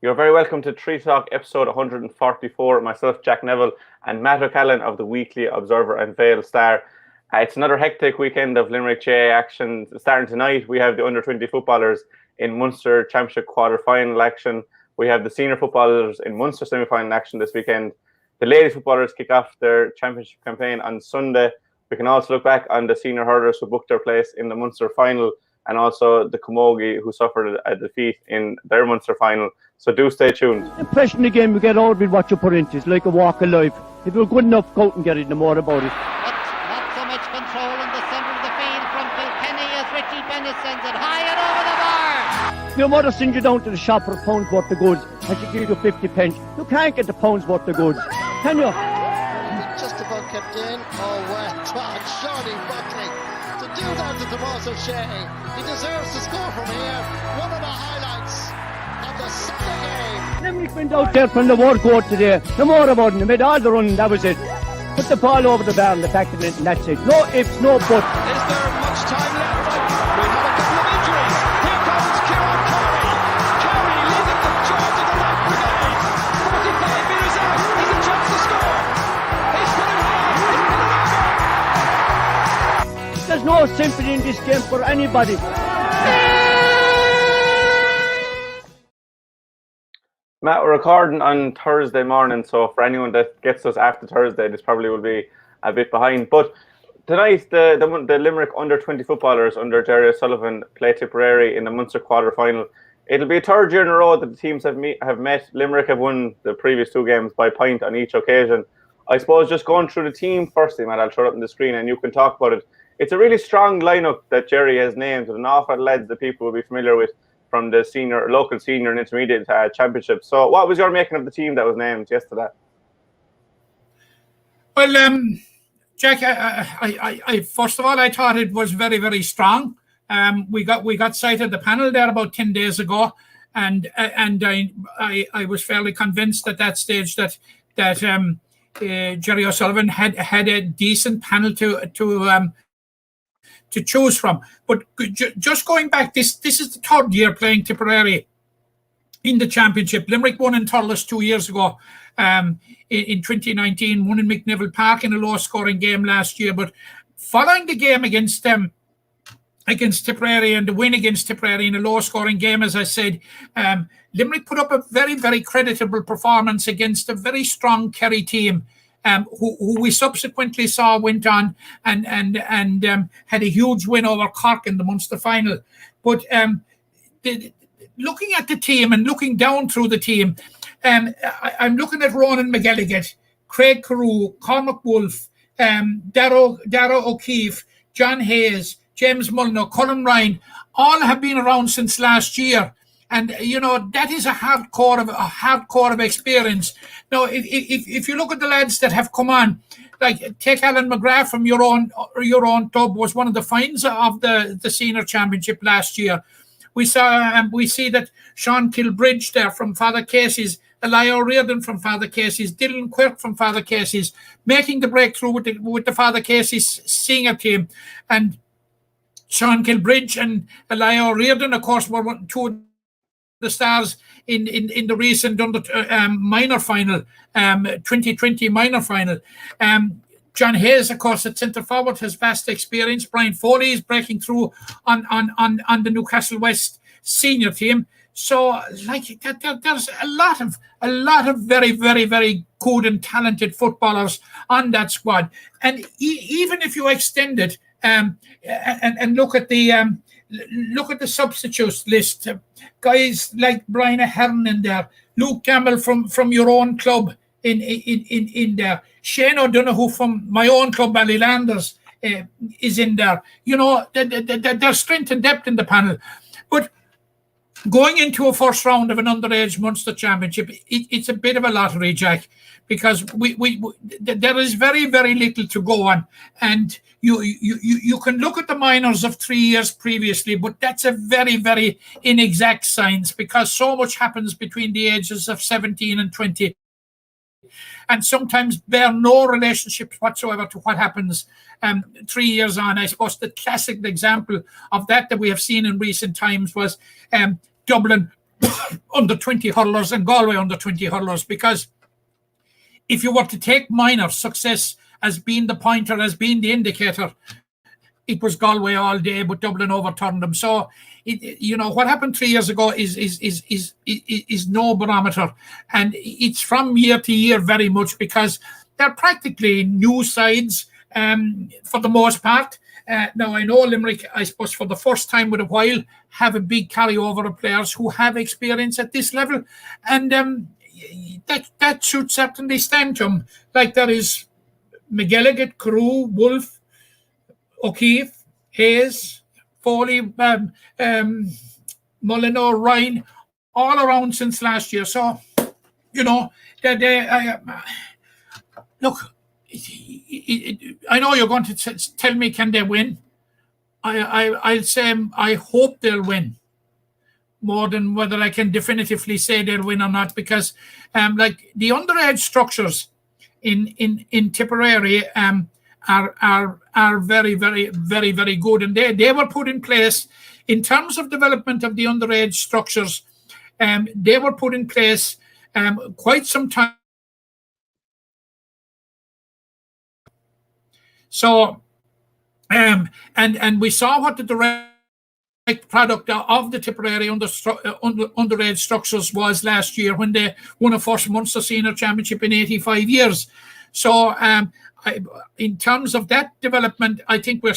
You're very welcome to Tree Talk episode 144. Myself, Jack Neville, and Matt O'Callaghan of the Weekly Observer and Vale Star. It's another hectic weekend of Limerick GAA action. Starting tonight, we have the under-20 footballers in Munster Championship quarter-final action. We have the senior footballers in Munster semi-final action this weekend. The ladies footballers kick off their championship campaign on Sunday. We can also look back on the senior hurlers who booked their place in the Munster final, and also the camogie who suffered a defeat in their Munster final. So do stay tuned. The impression the game you get out with what you put into it's like a walk of life. If you're good enough, go out and get it, no more about it. But not so much control in the centre of the field from Kilkenny as Richie Bennett sends it high and over the bar. Your mother sends you down to the shop for a pound's worth of goods and she gives you 50 pence. You can't get the pound's worth of goods, can you? Just about kept in. Oh, well, Johnny Buckley. To do that to Tomas O'Shea, he deserves to score from here. One of the highlights of the Sunday game. Limerick went out there from the word go today. No more about it. They made all the running, that was it. Put the ball over the bar and the back of it, and that's it. No ifs, no buts. Is there much time left? We have a couple of injuries. Here comes Kieran Carey. Carey leading the charge of the right brigade. 45 metres out. He's a chance to score. He's put it hard. He's put it over. There's no sympathy in this game for anybody. Matt, we're recording on Thursday morning, so for anyone that gets us after Thursday, this probably will be a bit behind. But tonight, the Limerick under-20 footballers under Jerry O'Sullivan play Tipperary in the Munster quarter-final. It'll be a third year in a row that the teams have met. Limerick have won the previous two games by a point on each occasion. I suppose just going through the team firstly, Matt, I'll throw it up on the screen and you can talk about it. It's a really strong lineup that Jerry has named with an awful lot of lads that people will be familiar with from the local senior and intermediate championship. So what was your making of the team that was named yesterday? Well, Jack, I first of all, I thought it was very, very strong. We got sight of the panel there about 10 days ago, and I was fairly convinced at that stage that Jerry O'Sullivan had a decent panel to choose from. But just going back, this is the third year playing Tipperary in the championship. Limerick won in Hurlers 2 years ago, in 2019, won in McNeville Park in a low-scoring game last year. But following the game against Tipperary and the win against Tipperary in a low-scoring game, as I said, Limerick put up a very, very creditable performance against a very strong Kerry team. Who we subsequently saw went on and had a huge win over Cork in the Munster final. But looking at the team and looking down through the team, I'm looking at Ronan McGilligan, Craig Carew, Cormac Wolfe, Darragh O'Keefe, John Hayes, James Mulno, Colin Ryan, all have been around since last year. And, you know, that is a hardcore of experience. Now, if you look at the lads that have come on, like take Alan McGrath from your own club, was one of the finds of the senior championship last year. We see that Sean Kilbridge there from Father Casey's, Elia O'Riordan from Father Casey's, Dylan Quirk from Father Casey's, making the breakthrough with the Father Casey's senior team. And Sean Kilbridge and Elia O'Riordan, of course, were two of the stars in the recent minor final, 2020 minor final. John Hayes, of course, at centre forward has vast experience. Brian Foley is breaking through on the Newcastle West senior team. So, like, there's a lot of very, very, very good and talented footballers on that squad. And even if you extend it and look at the substitutes list, guys like Brian Ahern in there, Luke Campbell from your own club in there, Shane O'Donoghue from my own club, Ballylanders, is in there. You know, there's strength and depth in the panel. But going into a first round of an underage Munster Championship, it's a bit of a lottery, Jack, because there is very, very little to go on. And you can look at the minors of 3 years previously, but that's a very, very inexact science because so much happens between the ages of 17 and 20. And sometimes bear no relationship whatsoever to what happens 3 years on. I suppose the classic example of that we have seen in recent times was Dublin under 20 hurlers and Galway under 20 hurlers, because if you were to take minor success as being the pointer, as being the indicator, it was Galway all day, but Dublin overturned them. So, what happened 3 years ago is no barometer, and it's from year to year very much, because they're practically new sides for the most part. Now, I know Limerick, I suppose, for the first time in a while, have a big carryover of players who have experience at this level, and that should certainly stand to them. Like, there is McGilligan, Carew, Wolfe, O'Keefe, Hayes, Foley, Molyneux, Ryan, all around since last year. So, look, I know you're going to tell me, can they win? I'll say I hope they'll win, more than whether I can definitively say they'll win or not, because like the underage structures in Tipperary are very, very, very, very good, and they were put in place in terms of development of the underage structures. They were put in place quite some time. So, and we saw what the direct product of the Tipperary underage structures was last year, when they won a first Munster Senior Championship in 85 years. So, in terms of that development, I think we're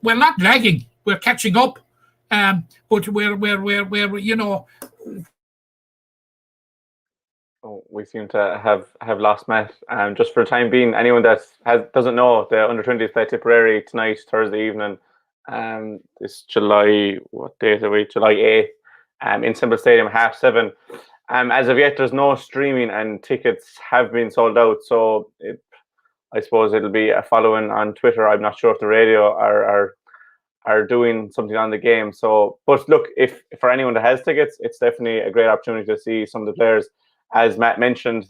not lagging; we're catching up. But we're we seem to have lost Matt. Just for the time being, anyone that doesn't know, the under 20s play Tipperary tonight, Thursday evening. This July, what date are we? July 8th, in Semple Stadium, 7:30. As of yet, there's no streaming, and tickets have been sold out. So I suppose it'll be a following on Twitter. I'm not sure if the radio are doing something on the game. So, but look, if for anyone that has tickets, it's definitely a great opportunity to see some of the players. As Matt mentioned,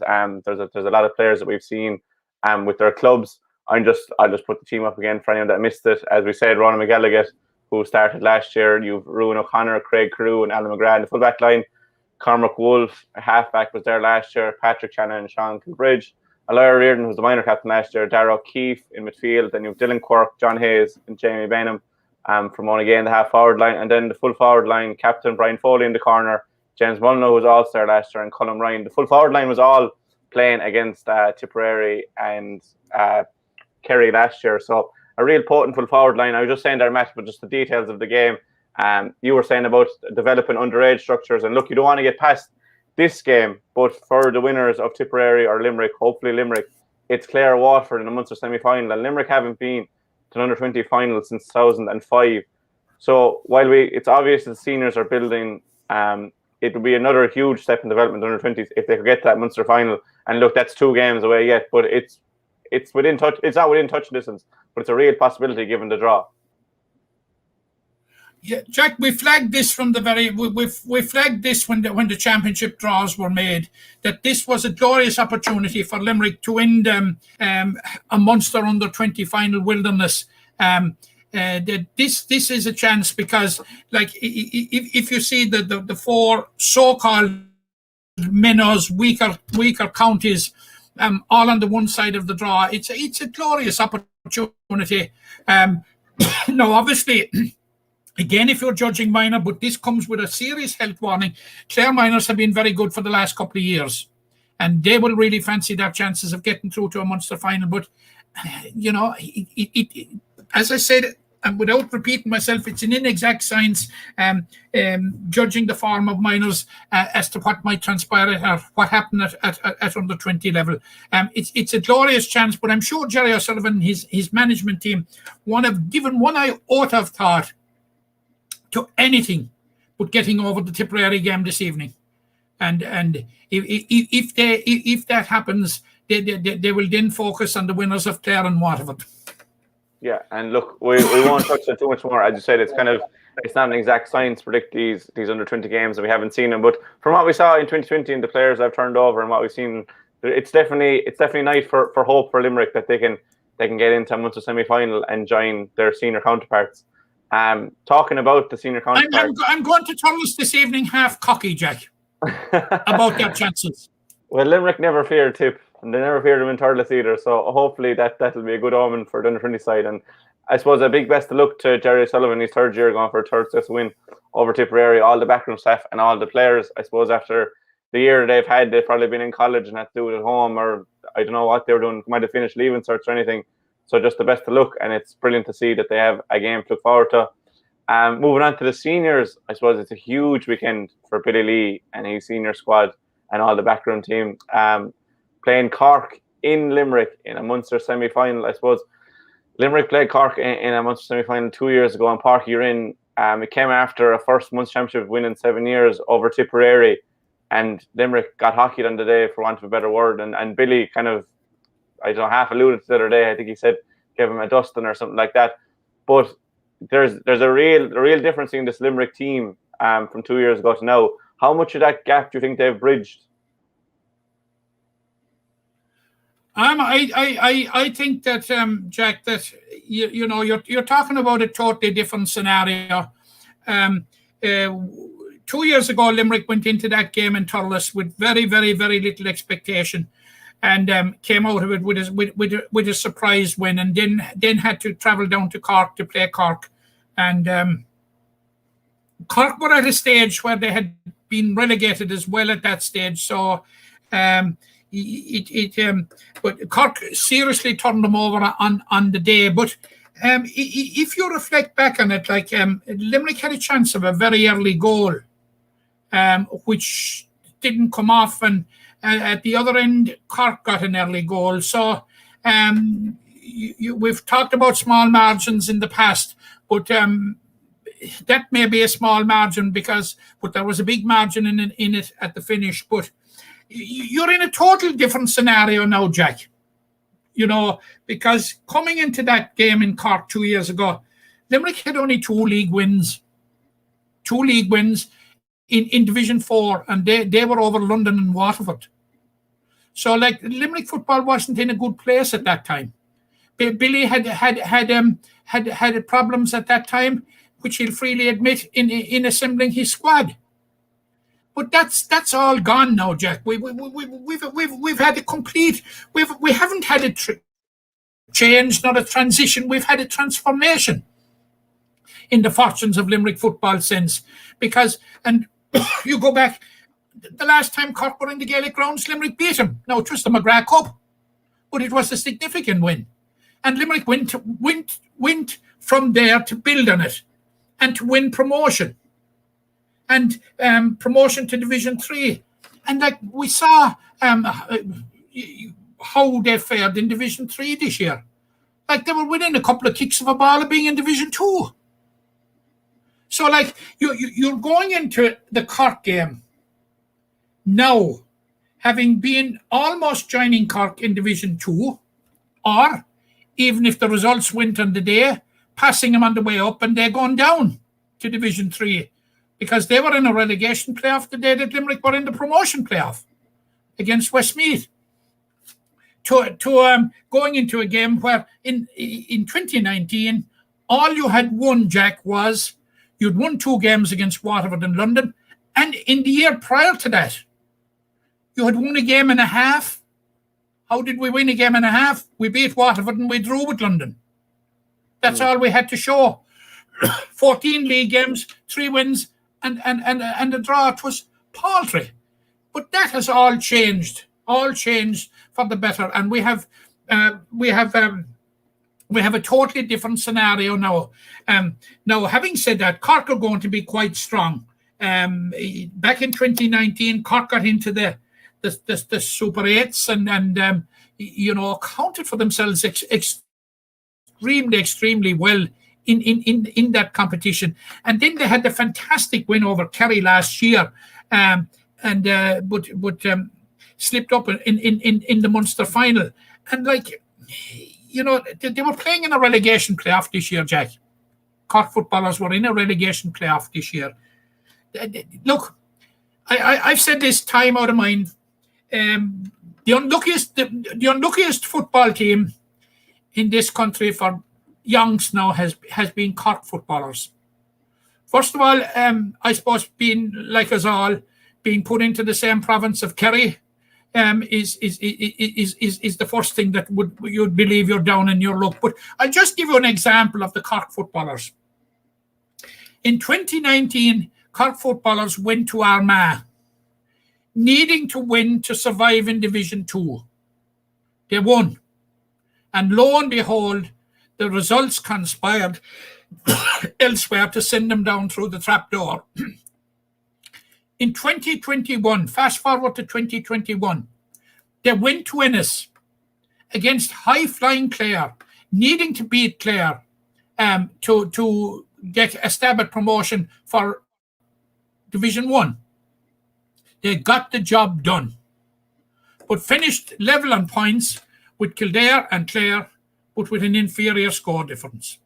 there's a lot of players that we've seen with their clubs. I'll just put the team up again for anyone that missed it. As we said, Ronan McGilligan, who started last year. You've Ruan O'Connor, Craig Carew, and Alan McGrath in the full-back line. Cormac Wolfe, half-back, was there last year. Patrick Shannon and Sean Kilbridge. Alara Reardon, who was the minor captain last year. Darragh O'Keefe in midfield. Then you've Dylan Quirk, John Hayes, and Jamie Benham from Monaghan, the half-forward line. And then the full-forward line, Captain Brian Foley in the corner. James Molyneux, who was all-star last year, and Colin Ryan. The full-forward line was all playing against Tipperary and Kerry last year. So a real potent full-forward line. I was just saying there, Matt, but just the details of the game. You were saying about developing underage structures, and look, you don't want to get past this game, but for the winners of Tipperary or Limerick, hopefully Limerick, it's Clare Waterford in the Munster semi-final, and Limerick haven't been to an under-20 final since 2005. So while it's obvious that the seniors are building, it would be another huge step in development under 20s if they could get that Munster final. And look, that's 2 games away yet, but it's within touch. It's not within touch distance, but it's a real possibility given the draw. Yeah, Jack, we flagged this from the very. We flagged this when the championship draws were made, that this was a glorious opportunity for Limerick to end a Munster under 20 final wilderness. That this is a chance, because, like, if you see the 4 so-called minnows, weaker counties, all on the one side of the draw, it's a glorious opportunity. Now, obviously, again, if you're judging minor, but this comes with a serious health warning. Clare minors have been very good for the last couple of years, and they will really fancy their chances of getting through to a Munster final. But as I said, and without repeating myself, it's an inexact science, judging the form of minors as to what might transpire or what happened at under 20 level. It's a glorious chance, but I'm sure Jerry O'Sullivan and his management team have given one iota of thought to anything but getting over the Tipperary game this evening. And if that happens, they will then focus on the winners of Clare and Waterford. Yeah, and look, we won't touch on too much more. As you said, it's not an exact science to predict these under 20 games, and we haven't seen them. But from what we saw in 2020 and the players I've turned over and what we've seen, it's definitely nice for hope for Limerick that they can get into a Munster semi-final and join their senior counterparts. Talking about the senior counterparts. I'm going to Thurles this evening half cocky, Jack, about their chances. Well, Limerick never feared Tip, and they never feared him in Thurles either. So hopefully that'll be a good omen for the under 20 side. And I suppose a big best of luck to Jerry Sullivan, his third year going for a third successful win over Tipperary, all the backroom staff and all the players. I suppose after the year they've had, they've probably been in college and had to do it at home, or I don't know what they were doing, might have finished leaving certs or anything. So just the best of luck, and it's brilliant to see that they have a game to look forward to. Moving on to the seniors, I suppose it's a huge weekend for Billy Lee and his senior squad and all the backroom team. Playing Cork in Limerick in a Munster semi-final. I suppose Limerick played Cork in a Munster semi-final 2 years ago, and Park you're in. It came after a first Munster Championship win in 7 years over Tipperary, and Limerick got hockeyed on the day, for want of a better word. And Billy kind of, I don't know, half alluded to the other day. I think he said give him a dusting or something like that. But there's a real difference in this Limerick team from 2 years ago to now. How much of that gap do you think they've bridged? I think that Jack, that you're talking about a totally different scenario. 2 years ago, Limerick went into that game in Thurles with very, very, very little expectation, and came out of it with a surprise win, and then had to travel down to Cork to play Cork, and Cork were at a stage where they had been relegated as well at that stage, so but Cork seriously turned them over on the day. But if you reflect back on it, like Limerick had a chance of a very early goal, which didn't come off, and at the other end, Cork got an early goal. So we've talked about small margins in the past, but that may be a small margin but there was a big margin in it at the finish. But you're in a total different scenario now, Jack. Because coming into that game in Cork 2 years ago, Limerick had only two league wins in Division 4, and they were over London and Waterford. So, like, Limerick football wasn't in a good place at that time. Billy had problems at that time, which he'll freely admit in assembling his squad. But that's all gone now, Jack. We've had a complete. We haven't had a change, not a transition. We've had a transformation in the fortunes of Limerick football since. And you go back, the last time Cork were in the Gaelic grounds, Limerick beat them. Now it was the McGrath Cup, but it was a significant win, and Limerick went from there to build on it and to win promotion. And promotion to Division 3. And like we saw how they fared in Division 3 this year. Like they were winning a couple of kicks of a ball of being in Division 2. So like you're going into the Cork game now, having been almost joining Cork in Division 2, or even if the results went on the day, passing them on the way up and they're going down to Division 3. Because they were in a relegation playoff the day that Limerick were in the promotion playoff against Westmeath. To going into a game where in 2019, all you had won, Jack, was you'd won 2 games against Waterford and London, and in the year prior to that, you had won a game and a half. How did we win a game and a half? We beat Waterford and we drew with London. That's all we had to show. 14 league games, 3 wins, and the draw. It was paltry, but that has all changed for the better, and we have a totally different scenario now. Now, having said that, Cork are going to be quite strong. Back in 2019, Cork got into the Super 8s and accounted for themselves extremely well in that competition, and then they had the fantastic win over Kerry last year, but slipped up in the Munster final, and they were playing in a relegation playoff this year, Jack. Cork footballers were in a relegation playoff this year. Look, I've said this time out of mind. The unluckiest football team in this country for Youngs now has been Cork footballers. First of all, I suppose being like us all, being put into the same province of Kerry, is the first thing that you'd believe you're down in your luck. But I'll just give you an example of the Cork footballers. In 2019, Cork footballers went to Armagh, needing to win to survive in Division 2. They won. And lo and behold, the results conspired elsewhere to send them down through the trapdoor. In 2021, fast forward to 2021, they went to Ennis against high-flying Clare, needing to beat Clare to get a stab at promotion for Division 1. They got the job done, but finished level on points with Kildare and Clare, but with an inferior score difference.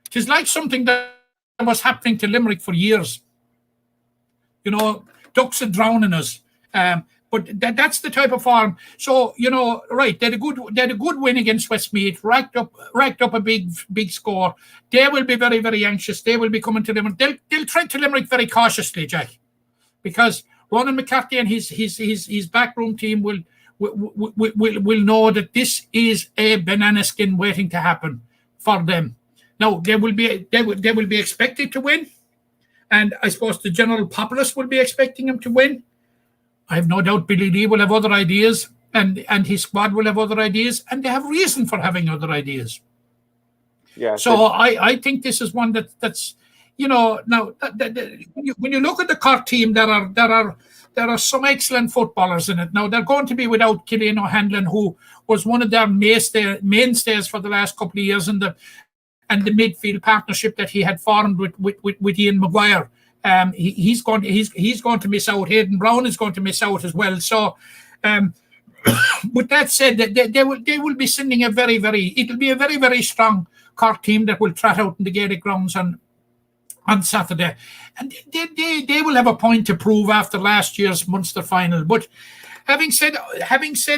It is like something that was happening to Limerick for years. You know, ducks are drowning us. But that's the type of form. So, you know, right, they had a good win against Westmeath, racked up a big score. They will be very, very anxious. They will be coming to Limerick. They'll tread to Limerick very cautiously, Jack, because Ronan McCarthy and his backroom team will know that this is a banana skin waiting to happen for them. Now they will be expected to win, and I suppose the general populace will be expecting them to win. I have no doubt Billy Lee will have other ideas, and his squad will have other ideas, and they have reason for having other ideas. Yeah. So I think this is one that's you know, now when you look at the Cork team, there are some excellent footballers in it. Now they're going to be without Killian O'Hanlon, who was one of their mainstays for the last couple of years, and the midfield partnership that he had formed with Ian Maguire. He's going to miss out. Hayden Brown is going to miss out as well. So, with that said, they will be sending it'll be a very, very strong Cork team that will trot out in the Gaelic grounds on Saturday, and they will have a point to prove after last year's Munster final. But having said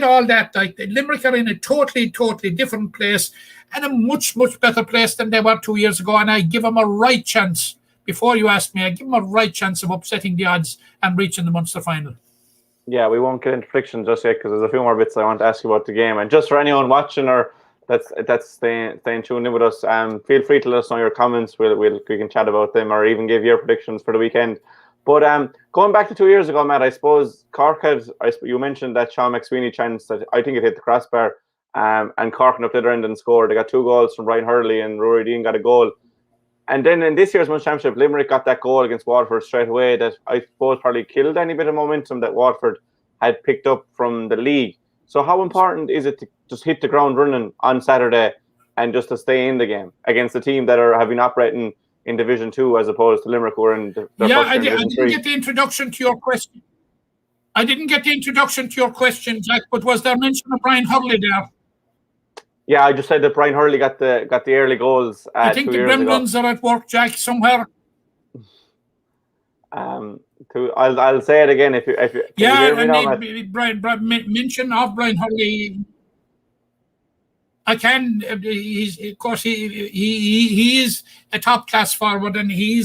all that, like, Limerick are in a totally different place, and a much better place than they were 2 years ago. And I give them a right chance. Before you ask me, I give them a right chance of upsetting the odds and reaching the Munster final. Yeah, we won't get into predictions just yet because there's a few more bits I want to ask you about the game. And just for anyone watching or that's staying tuned in with us, feel free to let us know your comments. We can chat about them or even give your predictions for the weekend. But going back to 2 years ago, Matt, I suppose Cork you mentioned that Sean McSweeney chance that I think it hit the crossbar, and Cork went up the other end and scored. They got 2 goals from Brian Hurley, and Rory Dean got a goal. And then in this year's Munster Championship, Limerick got that goal against Waterford straight away that I suppose probably killed any bit of momentum that Waterford had picked up from the league. So how important is it to just hit the ground running on Saturday and just to stay in the game against a team that have been operating in Division 2 as opposed to Limerick, who are in I didn't get the introduction to your question. I didn't get the introduction to your question, Jack, but was there mention of Brian Hurley there? Yeah, I just said that Brian Hurley got the early goals. I think the gremlins are at work, Jack, somewhere. I'll say it again if you Brian mention of Brian Hurley. I can. Of course he is a top class forward, and he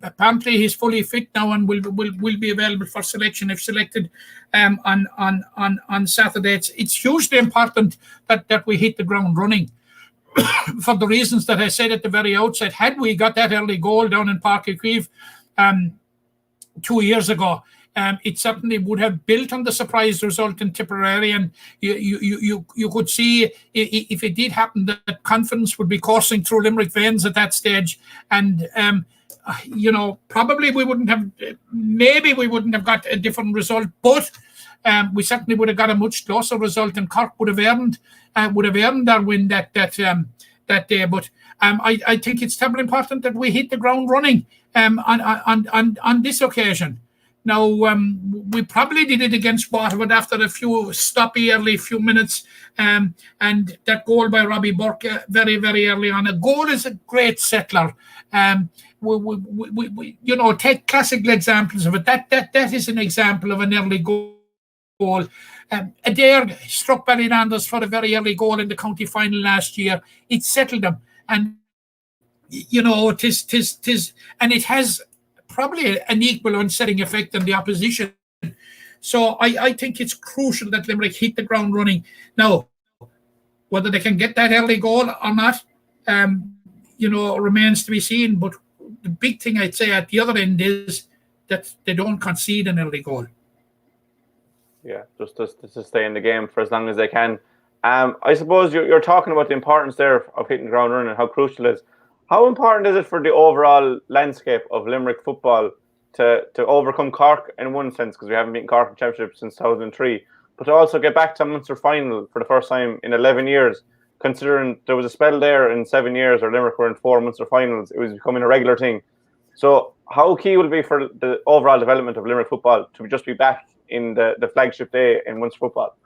apparently he's fully fit now and will be available for selection if selected on Saturday. It's hugely important that we hit the ground running for the reasons that I said at the very outset. Had we got that early goal down in Páirc Uí Chaoimh 2 years ago, it certainly would have built on the surprise result in Tipperary, and you could see if it did happen that confidence would be coursing through Limerick veins at that stage, and probably we wouldn't have got a different result, but we certainly would have got a much closer result, and Cork would have earned their win that day. But I think it's terribly important that we hit the ground running on this occasion. Now, we probably did it against Waterford after a few early few minutes, and that goal by Robbie Burke very, very early on. A goal is a great settler. We take classical examples of it. That is an example of an early goal goal. Adair struck Ballylanders for a very early goal in the county final last year. It settled them, and and it has probably an equal unsetting effect on the opposition. So I think it's crucial that Limerick hit the ground running. Now, whether they can get that early goal or not, remains to be seen. But the big thing I'd say at the other end is that they don't concede an early goal. Yeah, just to stay in the game for as long as they can. I suppose you're talking about the importance there of hitting the ground running and how crucial it is. How important is it for the overall landscape of Limerick football to overcome Cork in one sense, because we haven't beaten Cork in the Championship since 2003, but to also get back to a Munster final for the first time in 11 years, considering there was a spell there in 7 years where Limerick were in 4 Munster finals. It was becoming a regular thing. So how key will it be for the overall development of Limerick football to just be back in the flagship day in Munster football?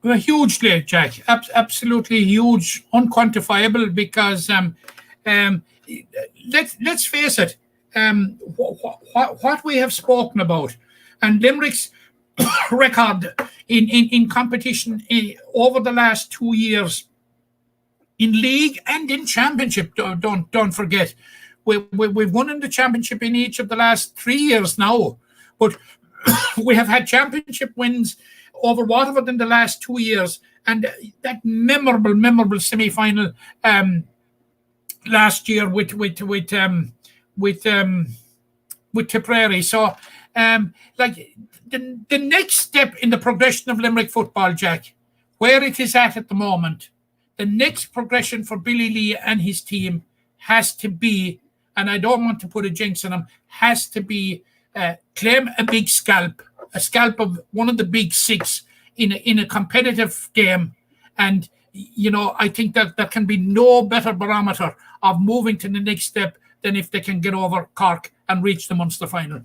Well, hugely, Jack. Absolutely huge, unquantifiable. Because let's face it, what we have spoken about, and Limerick's record in competition over the last 2 years in league and in championship. Don't forget, we've won in the championship in each of the last 3 years now, but we have had championship wins over Waterford in the last 2 years, and that memorable semi-final last year with Tipperary. So the next step in the progression of Limerick football, Jack, where it is at the moment, the next progression for Billy Lee and his team has to be, and I don't want to put a jinx on him, has to be claim a big scalp, a scalp of one of the big six in a competitive game. And I think that there can be no better barometer of moving to the next step than if they can get over Cork and reach the Munster final.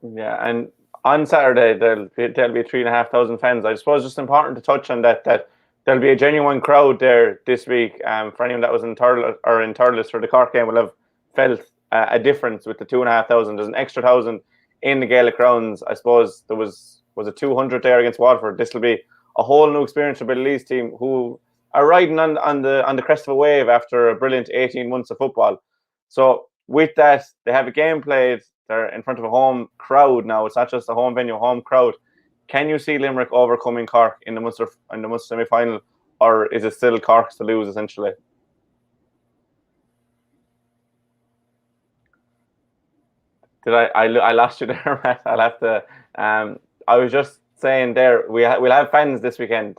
Yeah, and on Saturday there'll be 3,500 fans. I suppose it's important to touch on that there'll be a genuine crowd there this week. For anyone that was in Thurles for the Cork game will have felt a difference with the 2,500. There's an extra 1,000 in the Gaelic grounds. I suppose there was a 200 there against Waterford. This will be a whole new experience for Billy Lee's team, who are riding on the crest of a wave after a brilliant 18 months of football. So with that, they have a game played. They're in front of a home crowd now. It's not just a home venue, home crowd. Can you see Limerick overcoming Cork in the Munster semi-final, or is it still Cork's to lose essentially? Did I lost you there, Matt? I'll have to. I was just saying there, we'll have fans this weekend.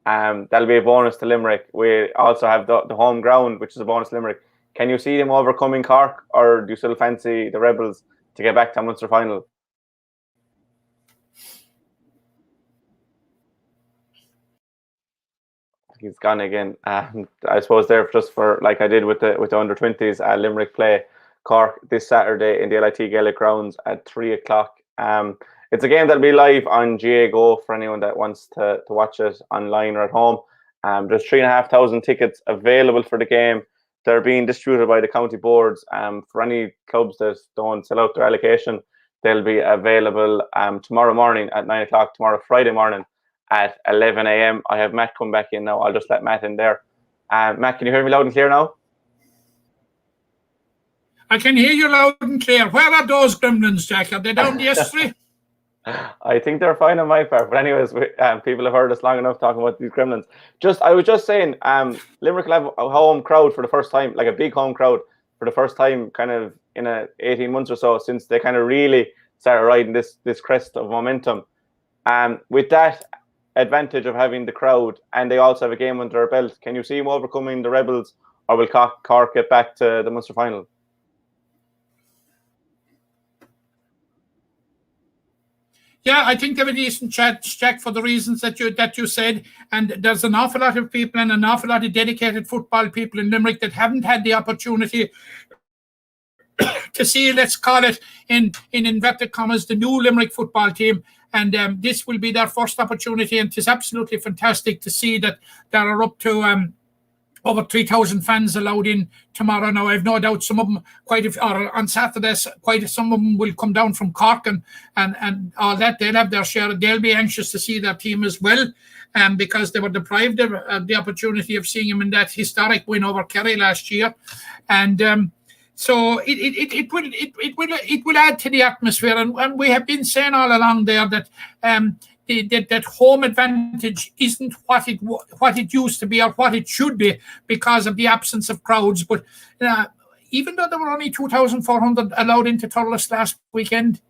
That'll be a bonus to Limerick. We also have the home ground, which is a bonus to Limerick. Can you see them overcoming Cork, or do you still fancy the Rebels to get back to a Munster final? He's gone again. I suppose there, just for like I did with the under 20s, Limerick play Cork this Saturday in the LIT Gaelic grounds at 3:00. It's a game that'll be live on GAA Go for anyone that wants to watch it online or at home. There's 3,500 tickets available for the game. They're being distributed by the county boards. For any clubs that don't sell out their allocation, they'll be available tomorrow morning at 9:00, tomorrow Friday morning at 11 a.m. I have Matt come back in now. I'll just let Matt in there. Matt, can you hear me loud and clear now? I can hear you loud and clear. Where are those gremlins, Jack? Are they down yesterday? I think they're fine on my part. But anyways, people have heard us long enough talking about these gremlins. I was just saying, Limerick will have a home crowd for the first time, like a big home crowd for the first time kind of in 18 months or so, since they kind of really started riding this crest of momentum. With that advantage of having the crowd, and they also have a game under their belt, can you see them overcoming the Rebels, or will Cork get back to the Munster final? Yeah, I think they have a decent chance, Jack, for the reasons that you said. And there's an awful lot of people and an awful lot of dedicated football people in Limerick that haven't had the opportunity to see, let's call it in inverted commas, the new Limerick football team. And this will be their first opportunity. And it is absolutely fantastic to see that they are up to over 3,000 fans allowed in tomorrow. Now, I've no doubt some of them, or on Saturday, some of them will come down from Cork and all that. They'll have their share. They'll be anxious to see their team as well, because they were deprived of the opportunity of seeing them in that historic win over Kerry last year. And so it will add to the atmosphere. And we have been saying all along there that that home advantage isn't what it used to be or what it should be because of the absence of crowds. But even though there were only 2,400 allowed into Thurles last weekend,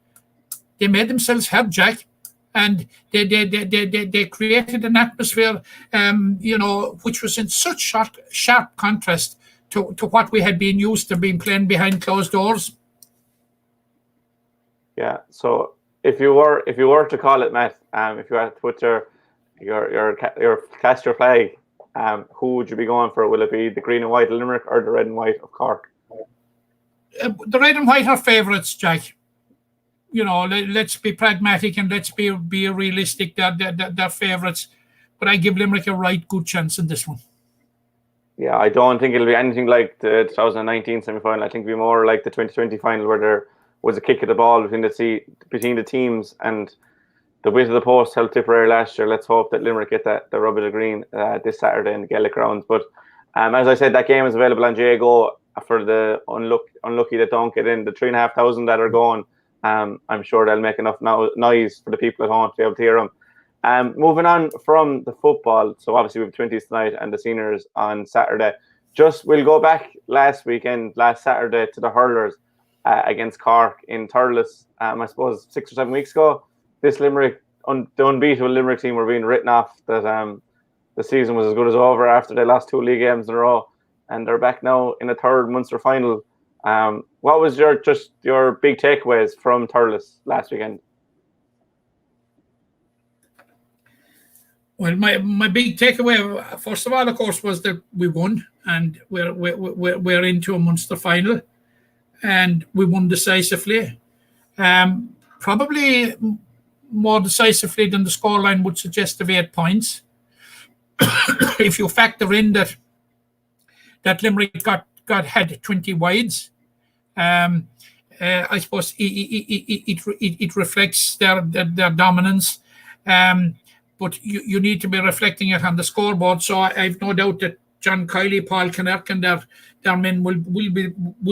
they made themselves heard, Jack, and they created an atmosphere, which was in such sharp contrast to what we had been used to being playing behind closed doors. Yeah. So if you were to call it, Matt, if you had to put your cast your flag, who would you be going for? Will it be the green and white of Limerick or the red and white of Cork? The red and white are favourites, Jack. Let's be pragmatic and let's be realistic. They're favourites, but I give Limerick a right good chance in this one. Yeah, I don't think it'll be anything like the 2019 semi-final. I think it'll be more like the 2020 final, where there was a kick of the ball between the teams, and the weight of the post held Tipperary last year. Let's hope that Limerick get the rub of the green this Saturday in the Gaelic rounds. But as I said, that game is available on GAA Go for the unlucky that don't get in. The 3,500 that are going, I'm sure they'll make enough noise for the people at home to be able to hear them. Moving on from the football, so obviously we have 20s tonight and the seniors on Saturday. We'll go back last Saturday, to the Hurlers against Cork in Thurles. I suppose 6 or 7 weeks ago, this Limerick, the unbeatable Limerick team, were being written off that the season was as good as over after they lost 2 league games in a row, and they're back now in a third Munster final. What was your big takeaways from Thurles last weekend? Well, my big takeaway, first of all, of course, was that we won, and we're into a Munster final, and we won decisively. Probably more decisively than the scoreline would suggest, of 8 points. If you factor in that Limerick had 20 wides, I suppose it reflects their dominance. But you need to be reflecting it on the scoreboard. So I've no doubt that John Kiley, Paul Kinnerk, and their men will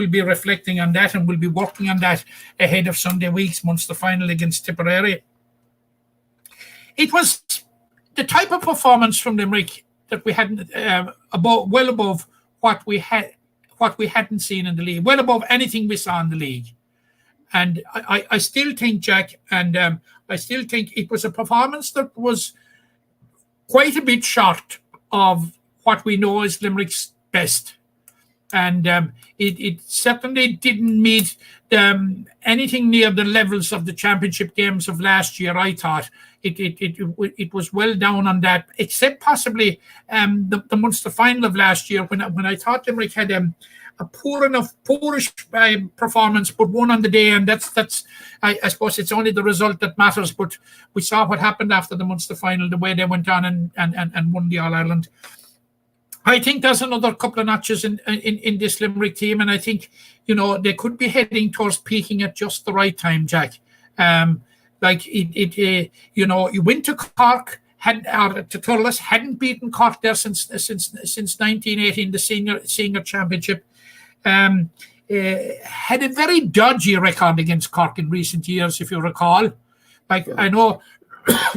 be reflecting on that and will be working on that ahead of Sunday week's Munster final against Tipperary. It was the type of performance from Limerick that we hadn't well above what we hadn't seen in the league, well above anything we saw in the league. And I still think, Jack, and I still think it was a performance that was quite a bit short of what we know is Limerick's best. And it certainly didn't meet anything near the levels of the championship games of last year, I thought. It was well down on that, except possibly the Munster final of last year, when I thought Limerick had a poorish performance, but won on the day, and that's I suppose it's only the result that matters. But we saw what happened after the Munster final, the way they went on and won the All-Ireland. I think there's another couple of notches in this Limerick team, and I think they could be heading towards peaking at just the right time, Jack. You went to Cork, to Thurles, hadn't beaten Cork there since 1918, the senior championship. Had a very dodgy record against Cork in recent years, if you recall. I know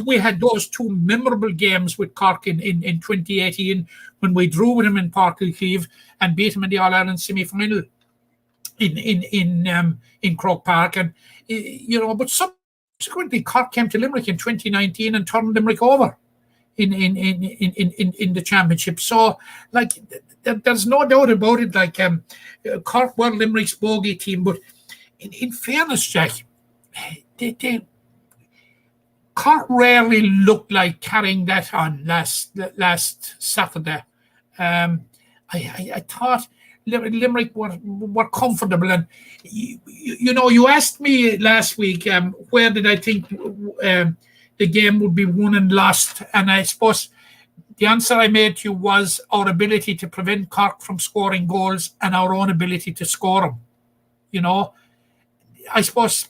we had those 2 memorable games with Cork in 2018 when we drew with him in Park O'Keefe and beat him in the All-Ireland semi-final in Croke Park. And but subsequently Cork came to Limerick in 2019 and turned Limerick over in the championship. So there's no doubt about it. Cork were Limerick's bogey team, but in fairness, Jack, Cork rarely looked like carrying that on last Saturday. I thought Limerick were comfortable, and you asked me last week where did I think the game would be won and lost, and I suppose the answer I made to you was our ability to prevent Cork from scoring goals and our own ability to score them. You know, I suppose,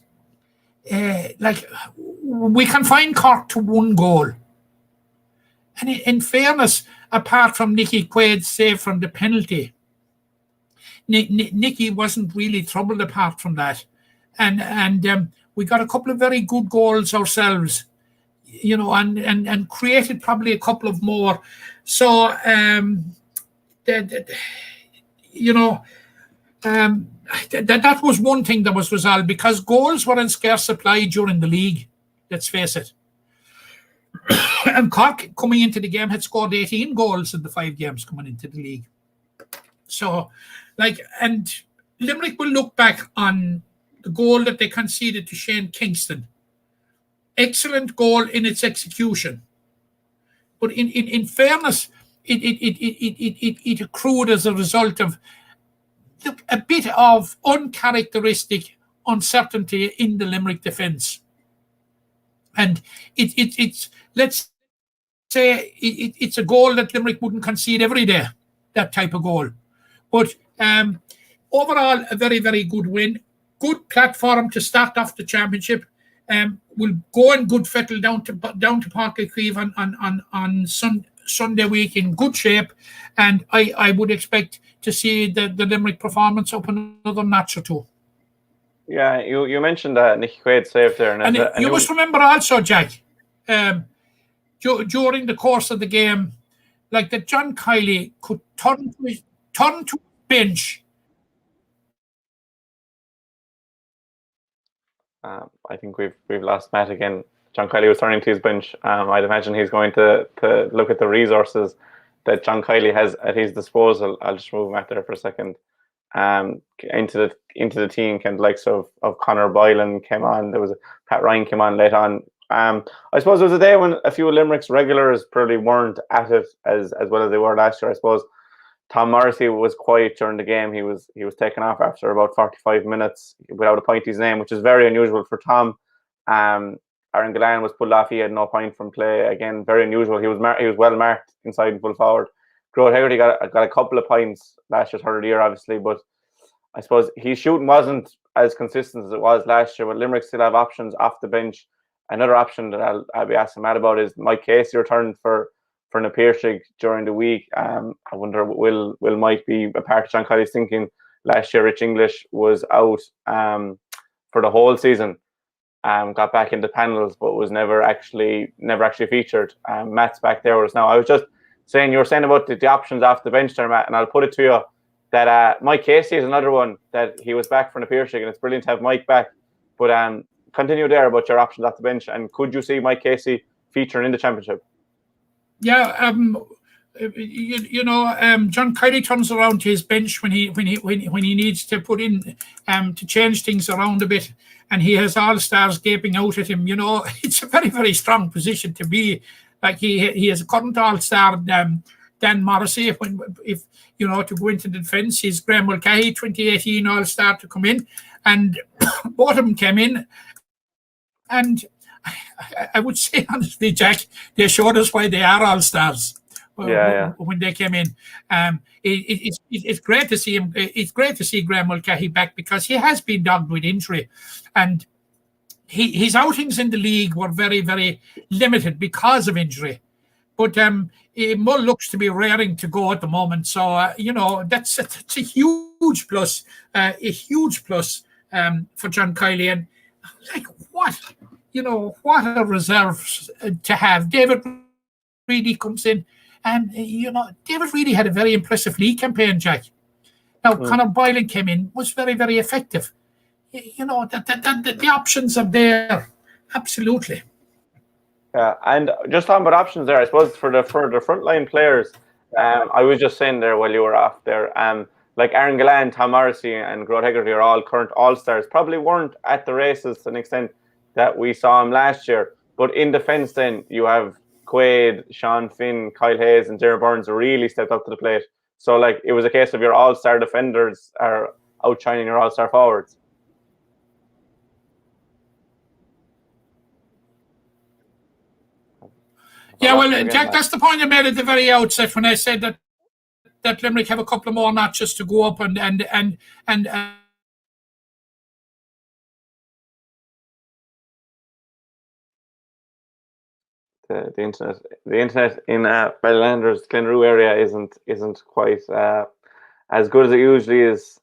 like, we confine Cork to one goal. And in fairness, apart from Nicky Quaid's save from the penalty, Nicky wasn't really troubled apart from that. And we got a couple of very good goals ourselves, you know, and created probably a couple of more. So, you know, that was one thing that was resolved, because goals were in scarce supply during the league, let's face it. And Cork, coming into the game, had scored 18 goals in the 5 games coming into the league. So, like, and Limerick will look back on the goal that they conceded to Shane Kingston. Excellent goal in its execution. But in fairness, it accrued as a result of a bit of uncharacteristic uncertainty in the Limerick defence. And it's let's say it's a goal that Limerick wouldn't concede every day, that type of goal. But overall, a very, very good win. Good platform to start off the championship. We'll go in good fettle down to Park Cleeve on Sunday week in good shape, and I would expect to see the Limerick performance up another notch or two. Yeah, you mentioned that Nicky Quaid save there, and you must remember also, Jack, during the course of the game, like that John Kiley could turn to bench. I think we've lost Matt again. John Kiley was turning to his bench. I'd imagine he's going to look at the resources that John Kiley has at his disposal. I'll just move Matt there for a second. Into the team, kind of likes of Conor Boylan came on. There was Pat Ryan came on late on. I suppose there was a day when a few of Limerick's regulars probably weren't at it as well as they were last year. I suppose Tom Morrissey was quiet during the game. He was taken off after about 45 minutes without a point to his name, which is very unusual for Tom. Aaron Gillan was pulled off. He had no point from play. Again, very unusual. He was well marked inside and full forward. Grode Hegarty got a couple of points last year, third of the year, obviously, but I suppose his shooting wasn't as consistent as it was last year. But Limerick still have options off the bench. Another option that I'll be asking Matt about is Mike Casey returned for Napiershig during the week. I wonder will Mike be a part of John Kiley's thinking? Last year, Rich English was out for the whole season. Got back into panels, but was never actually featured. Matt's back there with us now. I was just saying, you were saying about the options off the bench there, Matt, and I'll put it to you that Mike Casey is another one that he was back for Napiershig, and it's brilliant to have Mike back. But continue there about your options off the bench, and could you see Mike Casey featuring in the championship? Yeah, John Kiley turns around to his bench when he needs to put in to change things around a bit, and he has all stars gaping out at him. You know, it's a very, very strong position to be. Like he has a current all-star Dan Morrissey. If you know, to go into the defence, he's Graham Mulcahy, 2018 all-star to come in, and both of them came in, and I would say honestly, Jack, they showed us why they are all-stars. When they came in, it's great to see him. It's great to see Graham Mulcahy back, because he has been dogged with injury, and his outings in the league were very, very limited because of injury. But Mull looks to be raring to go at the moment, so that's a huge plus, for John Kiley. And like what a reserve to have. David Reedy comes in. And, David Reedy had a very impressive league campaign, Jack. Now, Conor Boylan came in, was very, very effective. The options are there. Absolutely. Yeah, and just talking about options there, I suppose for the frontline players, I was just saying there while you were off there, like Aaron Gillan, Tom Morrissey, and Grode Hegarty are all current all-stars. Probably weren't at the races to an extent that we saw them last year. But in defence then, you have Quaid, Sean Finn, Kyle Hayes, and Jerry Burns really stepped up to the plate. So, like, it was a case of your all-star defenders are outshining your all-star forwards. Yeah, well, Jack, that's the point I made at the very outset when I said that Limerick have a couple of more notches to go up and the internet in Bellanders Glenrue area isn't quite as good as it usually is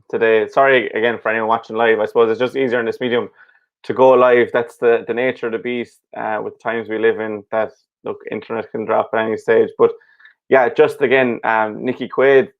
today. Sorry again for anyone watching live. I suppose it's just easier in this medium to go live. That's the nature of the beast with the times we live in. That look, internet can drop at any stage. But yeah, just again, Nicky Quaid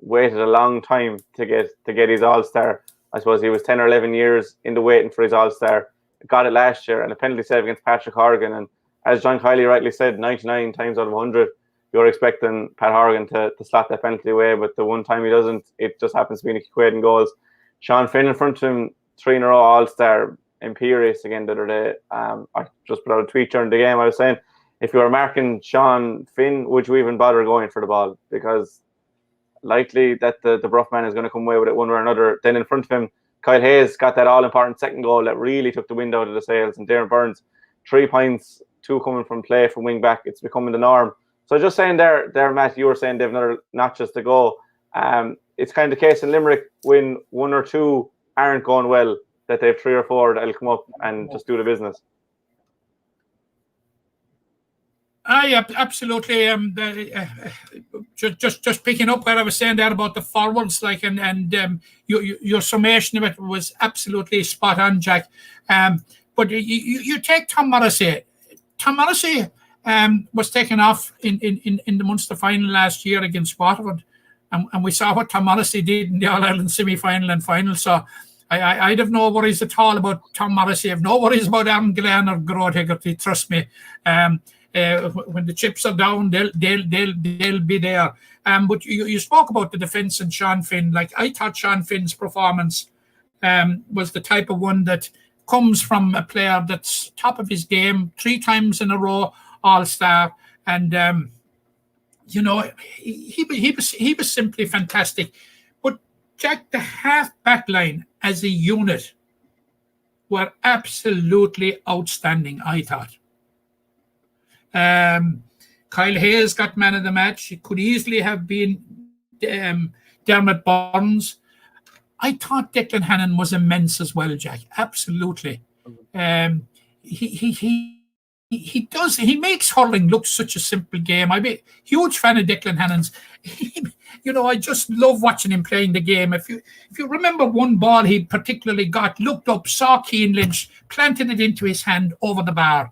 waited a long time to get his All-Star. I suppose he was 10 or 11 years in the waiting for his All-Star. Got it last year, and a penalty save against Patrick Horgan. And as John Kiley rightly said, 99 times out of 100, you're expecting Pat Horgan to slot that penalty away. But the one time he doesn't, it just happens to be Nicky Quaid in goals. Sean Finn in front of him, 3 in a row All-Star, imperious again the other day. I just put out a tweet during the game. I was saying, if you were marking Sean Finn, would you even bother going for the ball? Because likely that the Bruff man is going to come away with it one way or another. Then in front of him, Kyle Hayes got that all-important second goal that really took the wind out of the sails. And Darren Burns, 3 points, 2 coming from play from wing back. It's becoming the norm. So just saying there, Matt, you were saying they've another notches to go. It's kind of the case in Limerick when 1 or 2 aren't going well, that they have 3 or 4 that'll come up and just do the business. Yeah, absolutely. Just picking up where I was saying there about the forwards, like, and your summation of it was absolutely spot on, Jack. But you take Tom Morrissey. Tom Morrissey was taken off in the Munster final last year against Waterford, and we saw what Tom Morrissey did in the All-Ireland semi-final and final. So I'd have no worries at all about Tom Morrissey. I have no worries about Aaron Glenn or Gerard Hegarty. Trust me. When the chips are down, they'll be there. But you spoke about the defence and Sean Finn. Like, I thought Sean Finn's performance was the type of one that comes from a player that's top of his game, 3 times in a row All-Star, and he was simply fantastic. But Jack, the half-back line as a unit were absolutely outstanding, I thought. Kyle Hayes got man of the match. It could easily have been Dermot Burns. I thought Declan Hannon was immense as well, Jack. Absolutely. He makes hurling look such a simple game. I'm a huge fan of Declan Hannon's. I just love watching him playing the game. If you remember one ball he particularly got, looked up, saw Cian Lynch, planted it into his hand over the bar.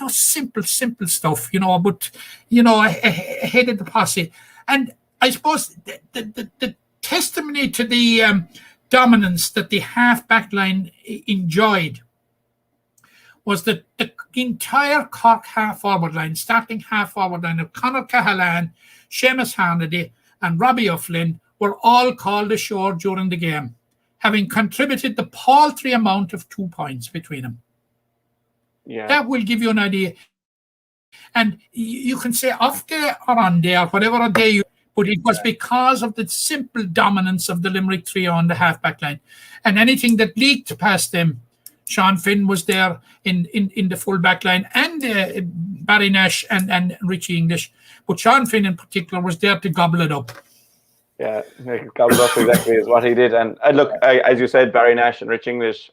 Simple stuff, but, I hated the posse. And I suppose the testimony to the dominance that the half-back line enjoyed was that the entire Cork half-forward line, starting half-forward line of Conor Cahalane, Seamus Harnedy and Robbie O'Flynn were all called ashore during the game, having contributed the paltry amount of 2 points between them. Yeah. That will give you an idea. And you can say off day or on day or whatever day but it was because of the simple dominance of the Limerick trio on the half-back line. And anything that leaked past them, Sean Finn was there in the full-back line, and Barry Nash and Richie English. But Sean Finn in particular was there to gobble it up. Yeah, gobble it up exactly is what he did. And look, as you said, Barry Nash and Rich English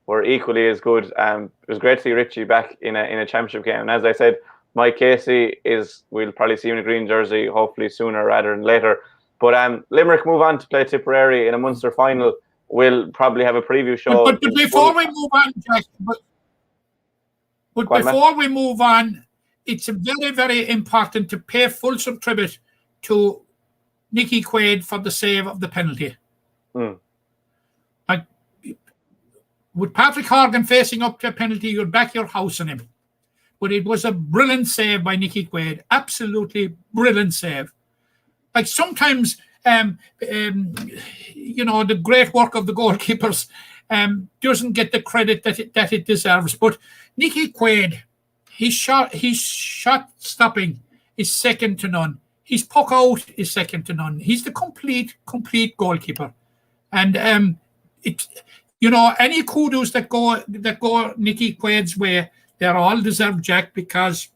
were equally as good. It was great to see Richie back in a championship game. And as I said, Mike Casey we'll probably see him in a green jersey, hopefully sooner rather than later. But Limerick move on to play Tipperary in a Munster final. We'll probably have a preview show. But before we move on, Jack, we move on, it's very, very important to pay full some tribute to Nicky Quaid for the save of the penalty. With Patrick Horgan facing up to a penalty, you'd back your house on him. But it was a brilliant save by Nicky Quaid. Absolutely brilliant save. Like sometimes, the great work of the goalkeepers doesn't get the credit that it deserves. But Nicky Quaid, his shot stopping is second to none. His puck out is second to none. He's the complete goalkeeper. And any kudos that go Nicky Quaid's way, they're all deserved, Jack, because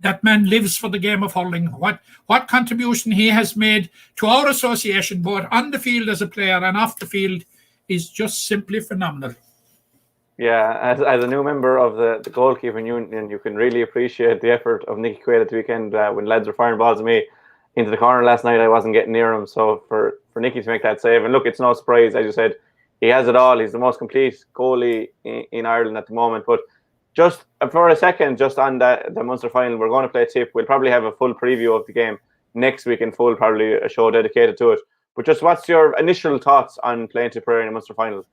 That man lives for the game of hurling. What contribution he has made to our association, both on the field as a player and off the field, is just simply phenomenal. Yeah, as a new member of the goalkeeping union, you can really appreciate the effort of Nicky Quaid at the weekend. When lads were firing balls at me into the corner last night, I wasn't getting near him. So for Nicky to make that save, and look, it's no surprise, as you said, he has it all. He's the most complete goalie in Ireland at the moment. But just for a second, just on the Munster final, we're going to play Tip. We'll probably have a full preview of the game next week in full, probably a show dedicated to it. But just what's your initial thoughts on playing Tipperary in the Munster final,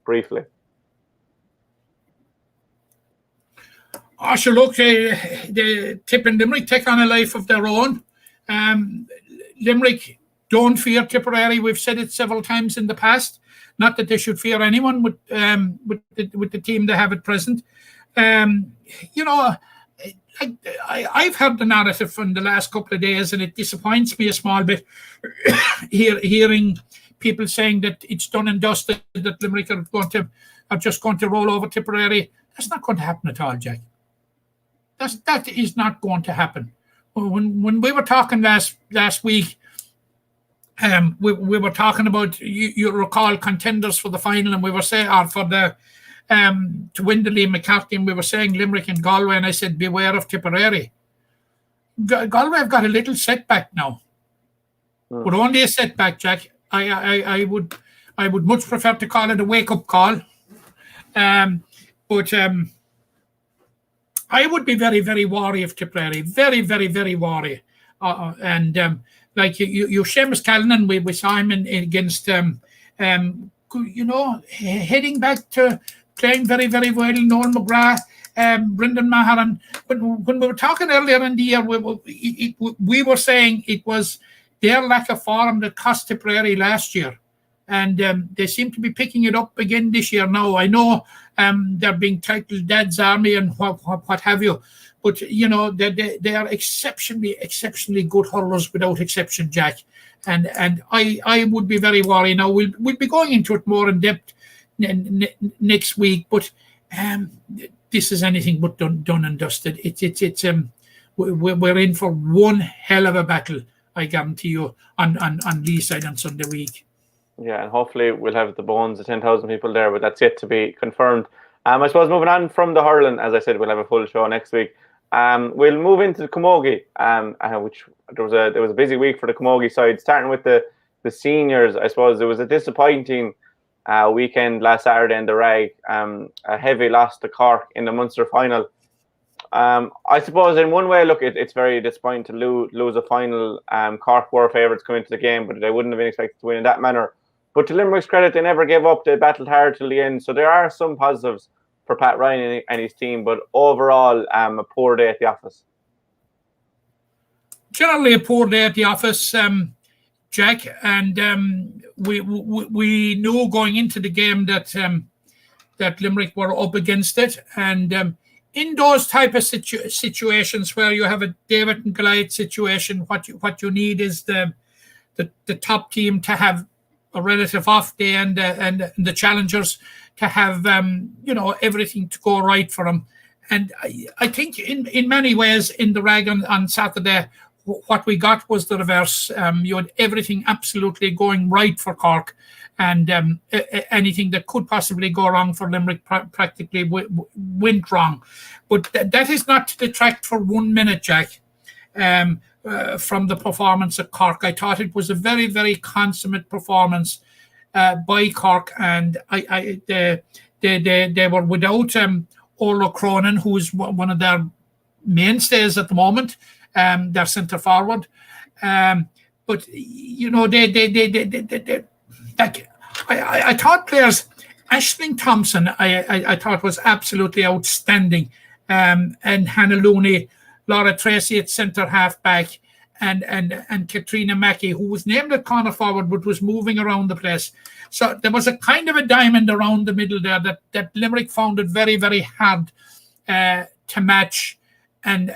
briefly? Oh, sure, look, the Tip and Limerick take on a life of their own. Limerick don't fear Tipperary. We've said it several times in the past. Not that they should fear anyone with the team they have at present. You know, I've heard the narrative from the last couple of days, and it disappoints me a small bit hearing people saying that it's done and dusted, that Limerick are just going to roll over Tipperary. That's not going to happen at all, Jack. That is not going to happen. When we were talking last week, we were talking about, you recall, contenders for the final, and we were saying, or for the to win the Liam McCarthy, and we were saying Limerick and Galway, and I said beware of Tipperary. Galway have got a little setback now, but only a setback, Jack. I would much prefer to call it a wake up call, but I would be very, very wary of Tipperary. Very, very, very wary. Like you Seamus Callanan, we saw him against, you know, heading back to playing very, very well. Noel McGrath, Brendan Maher. When we were talking earlier in the year, we were saying it was their lack of form that cost Tipperary last year. And they seem to be picking it up again this year now. I know they're being titled Dad's Army and what have you. But, you know, they are exceptionally good hurlers without exception, Jack. And I would be very worried. Now, we'll be going into it more in depth next week. But this is anything but done and dusted. We're in for one hell of a battle, I guarantee you, on Lee's side on Sunday week. Yeah, and hopefully we'll have the bones of 10,000 people there, but that's yet to be confirmed. I suppose moving on from the hurling, as I said, we'll have a full show next week. We'll move into the camogie, which there was a busy week for the camogie side, starting with the seniors. I suppose it was a disappointing weekend last Saturday in the Rag, a heavy loss to Cork in the Munster final. I suppose in one way, look, it's very disappointing to lose a final. Cork were favourites coming into the game, but they wouldn't have been expected to win in that manner. But to Limerick's credit, they never gave up. They battled hard till the end. So there are some positives for Pat Ryan and his team, but overall, a poor day at the office. Generally, a poor day at the office, Jack. And we knew going into the game that Limerick were up against it. And in those type of situations where you have a David and Goliath situation, what you need is the top team to have a relative off day and the challengers to have you know, everything to go right for them. And I think in many ways in the Rag on Saturday, what we got was the reverse. You had everything absolutely going right for Cork, and anything that could possibly go wrong for Limerick practically went wrong. But that is not to detract for 1 minute, Jack, from the performance at Cork. I thought it was a very, very consummate performance by Cork, and they were without Orla Cronin, who is one of their mainstays at the moment, their centre forward. But you know, I thought players, Aisling Thompson, I thought was absolutely outstanding, and Hannah Looney, Laura Tracy at centre half back, and Katrina Mackey, who was named at corner forward but was moving around the place. So there was a kind of a diamond around the middle there that Limerick found it very, very hard to match and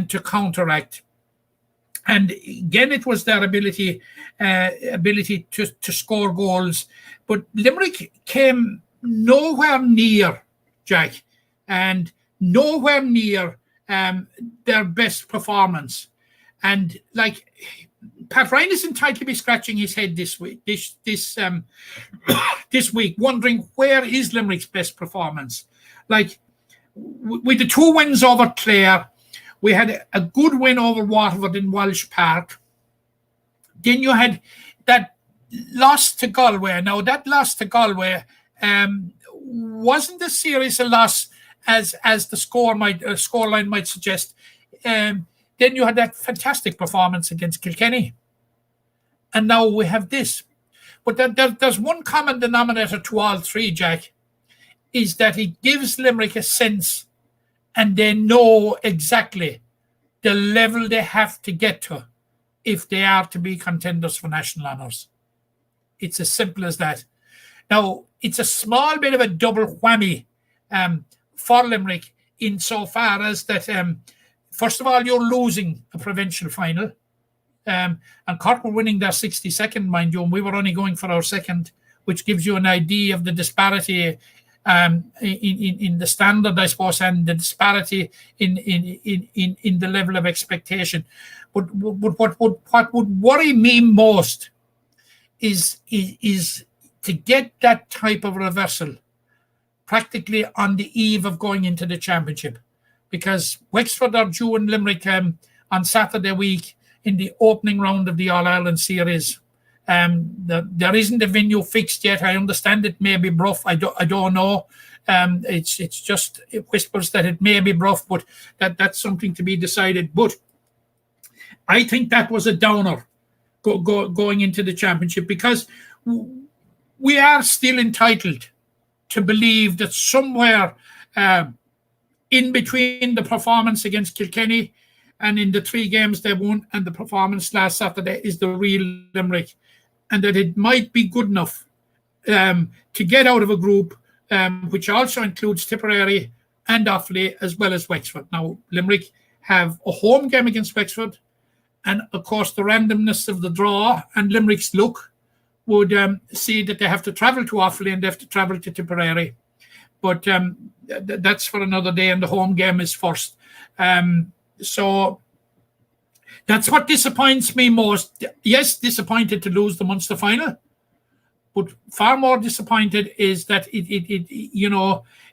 to counteract. And again, it was their ability to score goals. But Limerick came nowhere near, Jack, and nowhere near their best performance. And like Pat Ryan is entitled to be scratching his head this week, this week, wondering where is Limerick's best performance. Like with the 2 wins over Clare, we had a good win over Waterford in Walsh Park. Then you had that loss to Galway. Now that loss to Galway wasn't as serious a loss as the scoreline might suggest. Then you had that fantastic performance against Kilkenny. And now we have this. But there's one common denominator to all three, Jack, is that it gives Limerick a sense and they know exactly the level they have to get to if they are to be contenders for national honours. It's as simple as that. Now, it's a small bit of a double whammy for Limerick insofar as that, first of all, you're losing a provincial final. And Cork were winning their 62nd, mind you, and we were only going for our second, which gives you an idea of the disparity in the standard, I suppose, and the disparity in the level of expectation. But what would worry me most is to get that type of reversal practically on the eve of going into the championship, because Wexford are due in Limerick on Saturday week in the opening round of the All-Ireland Series. There isn't a venue fixed yet. I understand it may be Bruff. I don't know. It's just it whispers that it may be Bruff, but that's something to be decided. But I think that was a downer going into the championship, because we are still entitled to believe that somewhere in between the performance against Kilkenny and in the 3 games they won and the performance last Saturday is the real Limerick, and that it might be good enough to get out of a group which also includes Tipperary and Offaly as well as Wexford. Now, Limerick have a home game against Wexford, and of course the randomness of the draw and Limerick's luck would see that they have to travel to Offaly and they have to travel to Tipperary. But that's for another day, and the home game is first. So that's what disappoints me most. Yes, disappointed to lose the Munster final, but far more disappointed is that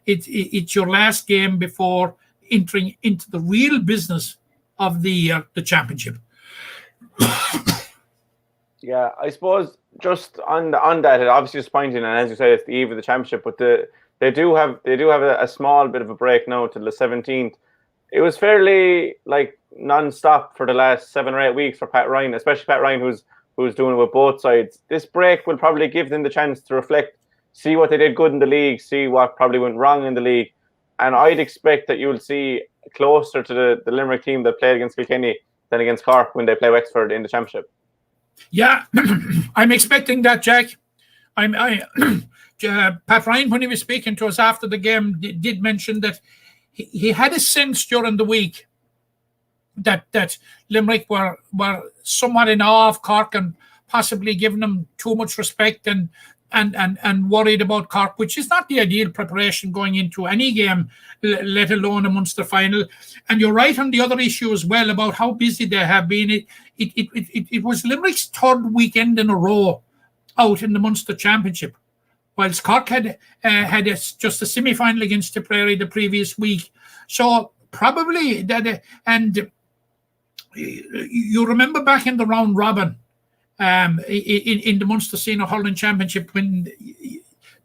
it's your last game before entering into the real business of the championship. Yeah, I suppose just on that, it obviously disappointing, and as you said, it's the eve of the championship. But they do have a small bit of a break now till the 17th. It was fairly like non-stop for the last 7 or 8 weeks for Pat Ryan, especially Pat Ryan, who's doing it with both sides. This break will probably give them the chance to reflect, see what they did good in the league, see what probably went wrong in the league, and I'd expect that you'll see closer to the Limerick team that played against Kilkenny than against Cork when they play Wexford in the championship. Yeah, I'm expecting that, Jack. Pat Ryan, when he was speaking to us after the game, did mention that he had a sense during the week that Limerick were somewhat in awe of Cork and possibly giving them too much respect and worried about Cork, which is not the ideal preparation going into any game, let alone a Munster final. And you're right on the other issue as well about how busy they have been. It was Limerick's 3rd weekend in a row out in the Munster Championship, whilst Cork had just a semi-final against Tipperary the previous week. So probably that, and you remember back in the round robin in the Munster Senior Hurling Championship, when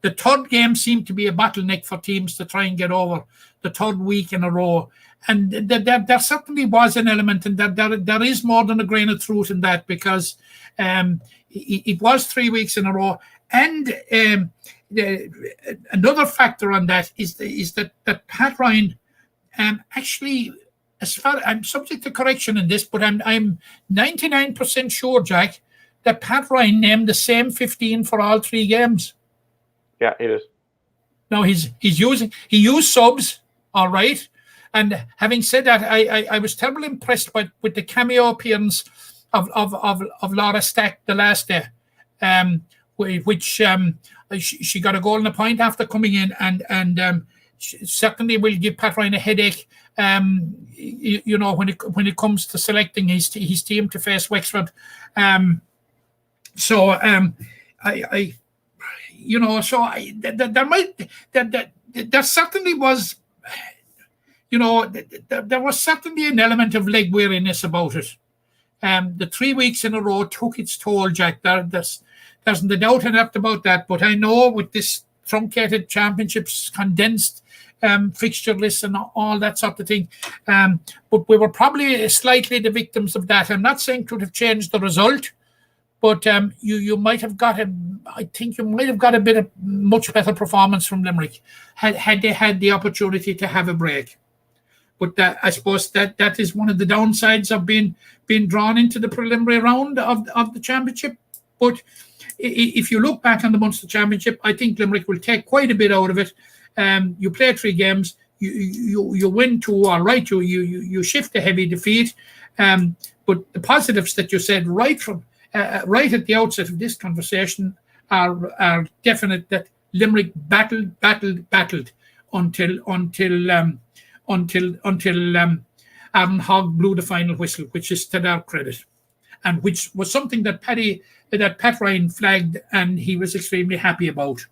the 3rd game seemed to be a bottleneck for teams to try and get over the 3rd week in a row. And there certainly was an element, and there is more than a grain of truth in that, because it was 3 weeks in a row. And another factor on that is that Pat Ryan actually, as far I'm subject to correction in this, but I'm 99% sure, Jack, that Pat Ryan named the same 15 for all 3 games. Yeah, he did. Now he used subs, all right. And having said that, I was terribly impressed with the cameo appearance of Laura Stack the last day, which she got a goal and a point after coming in, and certainly will give Pat Ryan a headache. You know, when it comes to selecting his team to face Wexford. There certainly was, you know, there was certainly an element of leg weariness about it. The 3 weeks in a row took its toll, Jack. There's no doubt about that. But I know with this truncated championships, condensed fixture lists and all that sort of thing, but we were probably slightly the victims of that. I'm not saying it would have changed the result, but you might have got I think you might have got a bit of much better performance from Limerick had they had the opportunity to have a break. But I suppose that is one of the downsides of being drawn into the preliminary round of the championship. But if you look back on the Munster Championship, I think Limerick will take quite a bit out of it. You play 3 games, you win 2, all right. You shift a heavy defeat. But the positives that you said right at the outset of this conversation are definite. That Limerick battled until Aaron Hogg blew the final whistle, which is to their credit, and which was something that Pat Ryan flagged, and he was extremely happy about.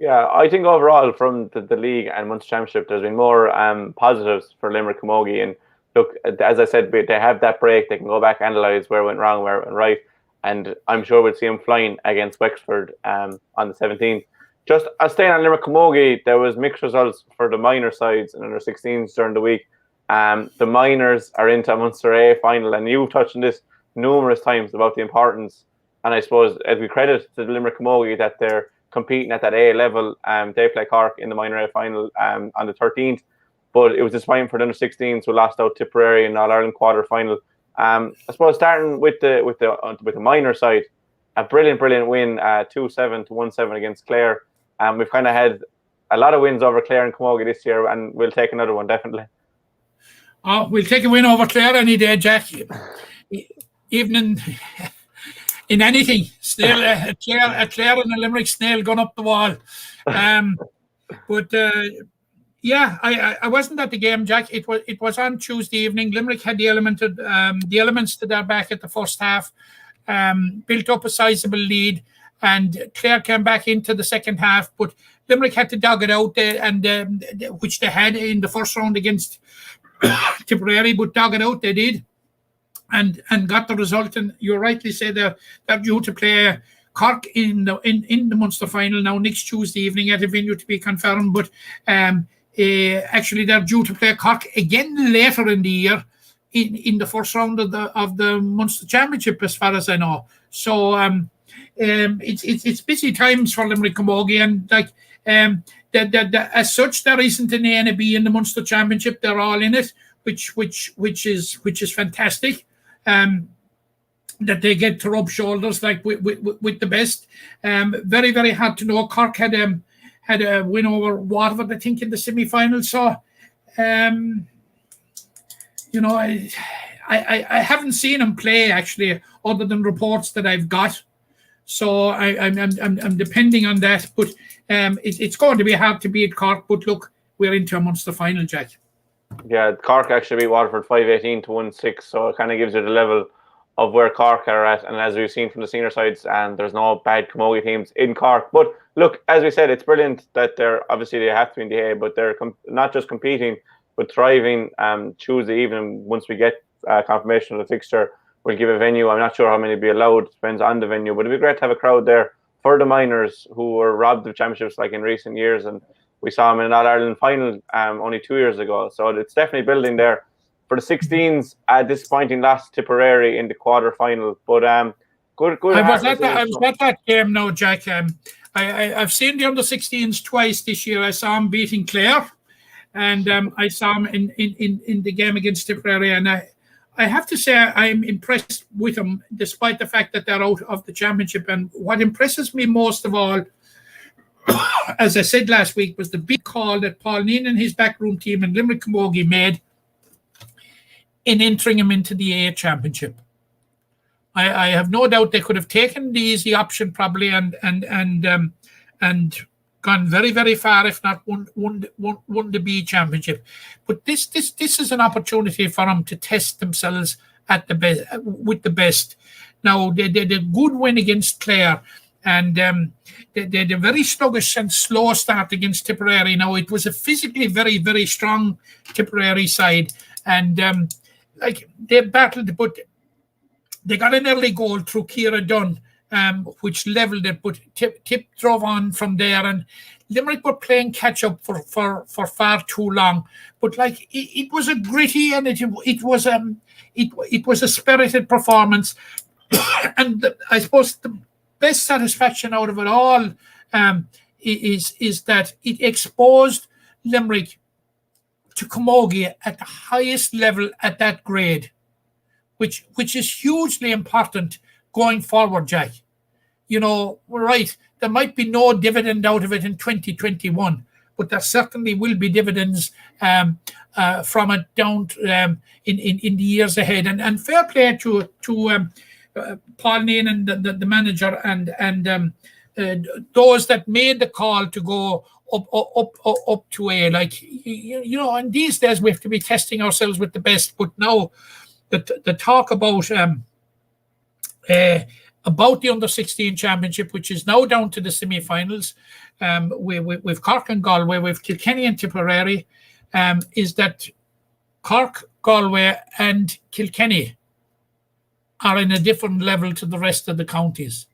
Yeah, I think overall from the league and Munster Championship, there's been more positives for Limerick camogie. And look, as I said, they have that break. They can go back, analyse where it went wrong, where it went right. And I'm sure we'll see them flying against Wexford on the 17th. Just staying on Limerick camogie, there was mixed results for the minor sides and under 16s during the week. The minors are into a Munster A final, and you've touched on this numerous times about the importance. And I suppose as we credit to the Limerick camogie that they're competing at that A level. They play Cork in the minor A final on the 13th, but it was disappointing for the under 16s who lost out Tipperary in All Ireland quarter final. I suppose starting with the minor side, a brilliant win, 2-7 to 1-7 against Clare. We've kind of had a lot of wins over Clare and camogie this year, and we'll take another one definitely. Oh, we'll take a win over Clare any day, Jack. Even in anything, snail, a Clare and a Limerick snail going up the wall. Yeah, I wasn't at the game, Jack. It was on Tuesday evening. Limerick had the elements to their back at the first half, built up a sizable lead, and Clare came back into the second half. But Limerick had to dog it out, which they had in the first round against Tipperary. But dog it out they did, and got the result. And you rightly say they're due to play Cork in the Munster final now next Tuesday evening at a venue to be confirmed. But actually, they're due to play Cork again later in the year in the first round of the Munster Championship, as far as I know. So it's busy times for Limerick camogie, and as such, there isn't an A and a B in the Munster Championship. They're all in it, which is fantastic. That they get to rub shoulders with the best. Very, very hard to know. Cork had a win over Waterford, I think, in the semi-final. So, I haven't seen him play actually, other than reports that I've got. So I'm depending on that. But it's going to be hard to beat Cork. But look, we're into a Munster final, Jack. Yeah, Cork actually beat Waterford 5-18 to 1-6. So it kind of gives you the level of where Cork are at. And as we've seen from the senior sides, and there's no bad camogie teams in Cork. But look, as we said, it's brilliant that they have to be in the A, but they're not just competing, but thriving. Tuesday evening, once we get confirmation of the fixture, we'll give a venue. I'm not sure how many will be allowed, depends on the venue, but it'd be great to have a crowd there for the minors who were robbed of championships like in recent years. And we saw them in an All-Ireland final only 2 years ago. So it's definitely building there. For the 16s, a disappointing loss to Tipperary in the quarter-final. But good. I was at that game now, Jack. I've seen the under-16s twice this year. I saw him beating Clare, and I saw him in the game against Tipperary. And I have to say I'm impressed with them, despite the fact that they're out of the championship. And what impresses me most of all, as I said last week, was the big call that Paul Neen and his backroom team and Limerick camogie made in entering him into the A championship. I have no doubt they could have taken the easy option probably and gone very, very far, if not won the B championship. But this is an opportunity for them to test themselves at the best with the best. Now they did a good win against Clare, and they did a very sluggish and slow start against Tipperary. Now it was a physically very, very strong Tipperary side, and like they battled, but they got an early goal through Ciara Dunn, which levelled it, but Tip drove on from there, and Limerick were playing catch up for far too long. But like it was a gritty, and it was a spirited performance, and I suppose the best satisfaction out of it all is that it exposed Limerick to camogie at the highest level at that grade, which is hugely important going forward, Jack. You know, we're right. There might be no dividend out of it in 2021, but there certainly will be dividends from it down in the years ahead. And fair play to Paul Nean and the manager and those that made the call to go up to A. Like, you know, and these days we have to be testing ourselves with the best. But now the talk about the under-16 championship, which is now down to the semi-finals, with Cork and Galway, with Kilkenny and Tipperary, is that Cork, Galway and Kilkenny are in a different level to the rest of the counties.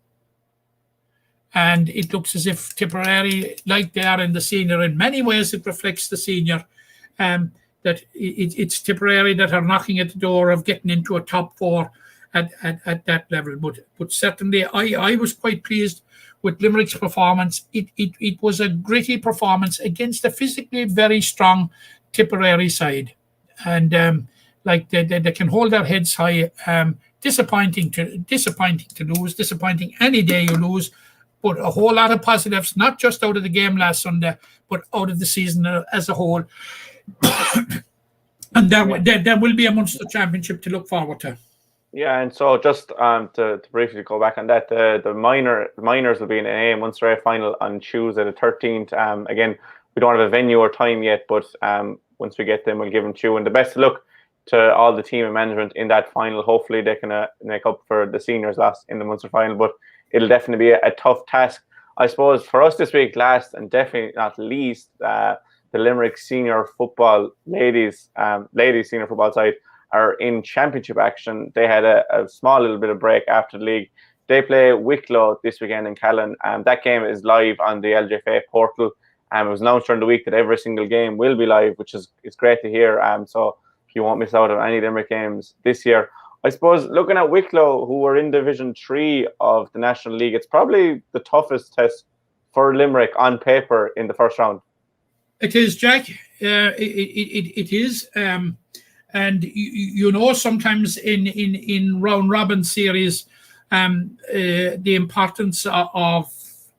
And it looks as if Tipperary, like they are in the senior, in many ways it reflects the senior, that it's Tipperary that are knocking at the door of getting into a top four at that level. But certainly I was quite pleased with Limerick's performance. It was a gritty performance against a physically very strong Tipperary side. And like they can hold their heads high. Disappointing to lose, disappointing any day you lose, but a whole lot of positives, not just out of the game last Sunday, but out of the season as a whole. And there will be a Munster Championship to look forward to. Yeah, and so just to briefly go back on that, the minors will be in an A Munster A final on Tuesday the 13th. Again, we don't have a venue or time yet, but once we get them, we'll give them to you. And the best of luck to all the team and management in that final. Hopefully they can make up for the seniors lost in the Munster final, but it'll definitely be a tough task. I suppose for us this week, last and definitely not least, the Limerick senior football ladies senior football side are in championship action. They had a small little bit of break after the league. They play Wicklow this weekend in Callan. That game is live on the LGFA portal. It was announced during the week that every single game will be live, which is great to hear. So you won't miss out on any Limerick games this year. I suppose looking at Wicklow, who are in Division 3 of the National League, it's probably the toughest test for Limerick on paper in the first round. It is, Jack. It is. And you know, sometimes in round robin series, the importance of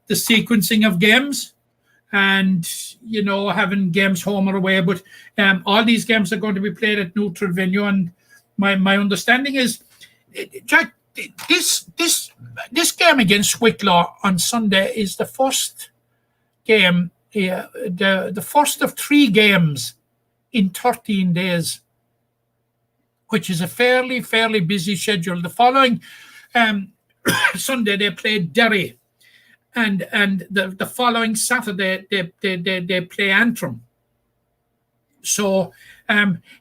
the sequencing of games, and you know, having games home or away. But all these games are going to be played at neutral venue. And my understanding is, Jack, this game against Wicklow on Sunday is the first game, the first of 3 games in 13 days, which is a fairly busy schedule. The following Sunday they played Derry, and the following Saturday they play Antrim. So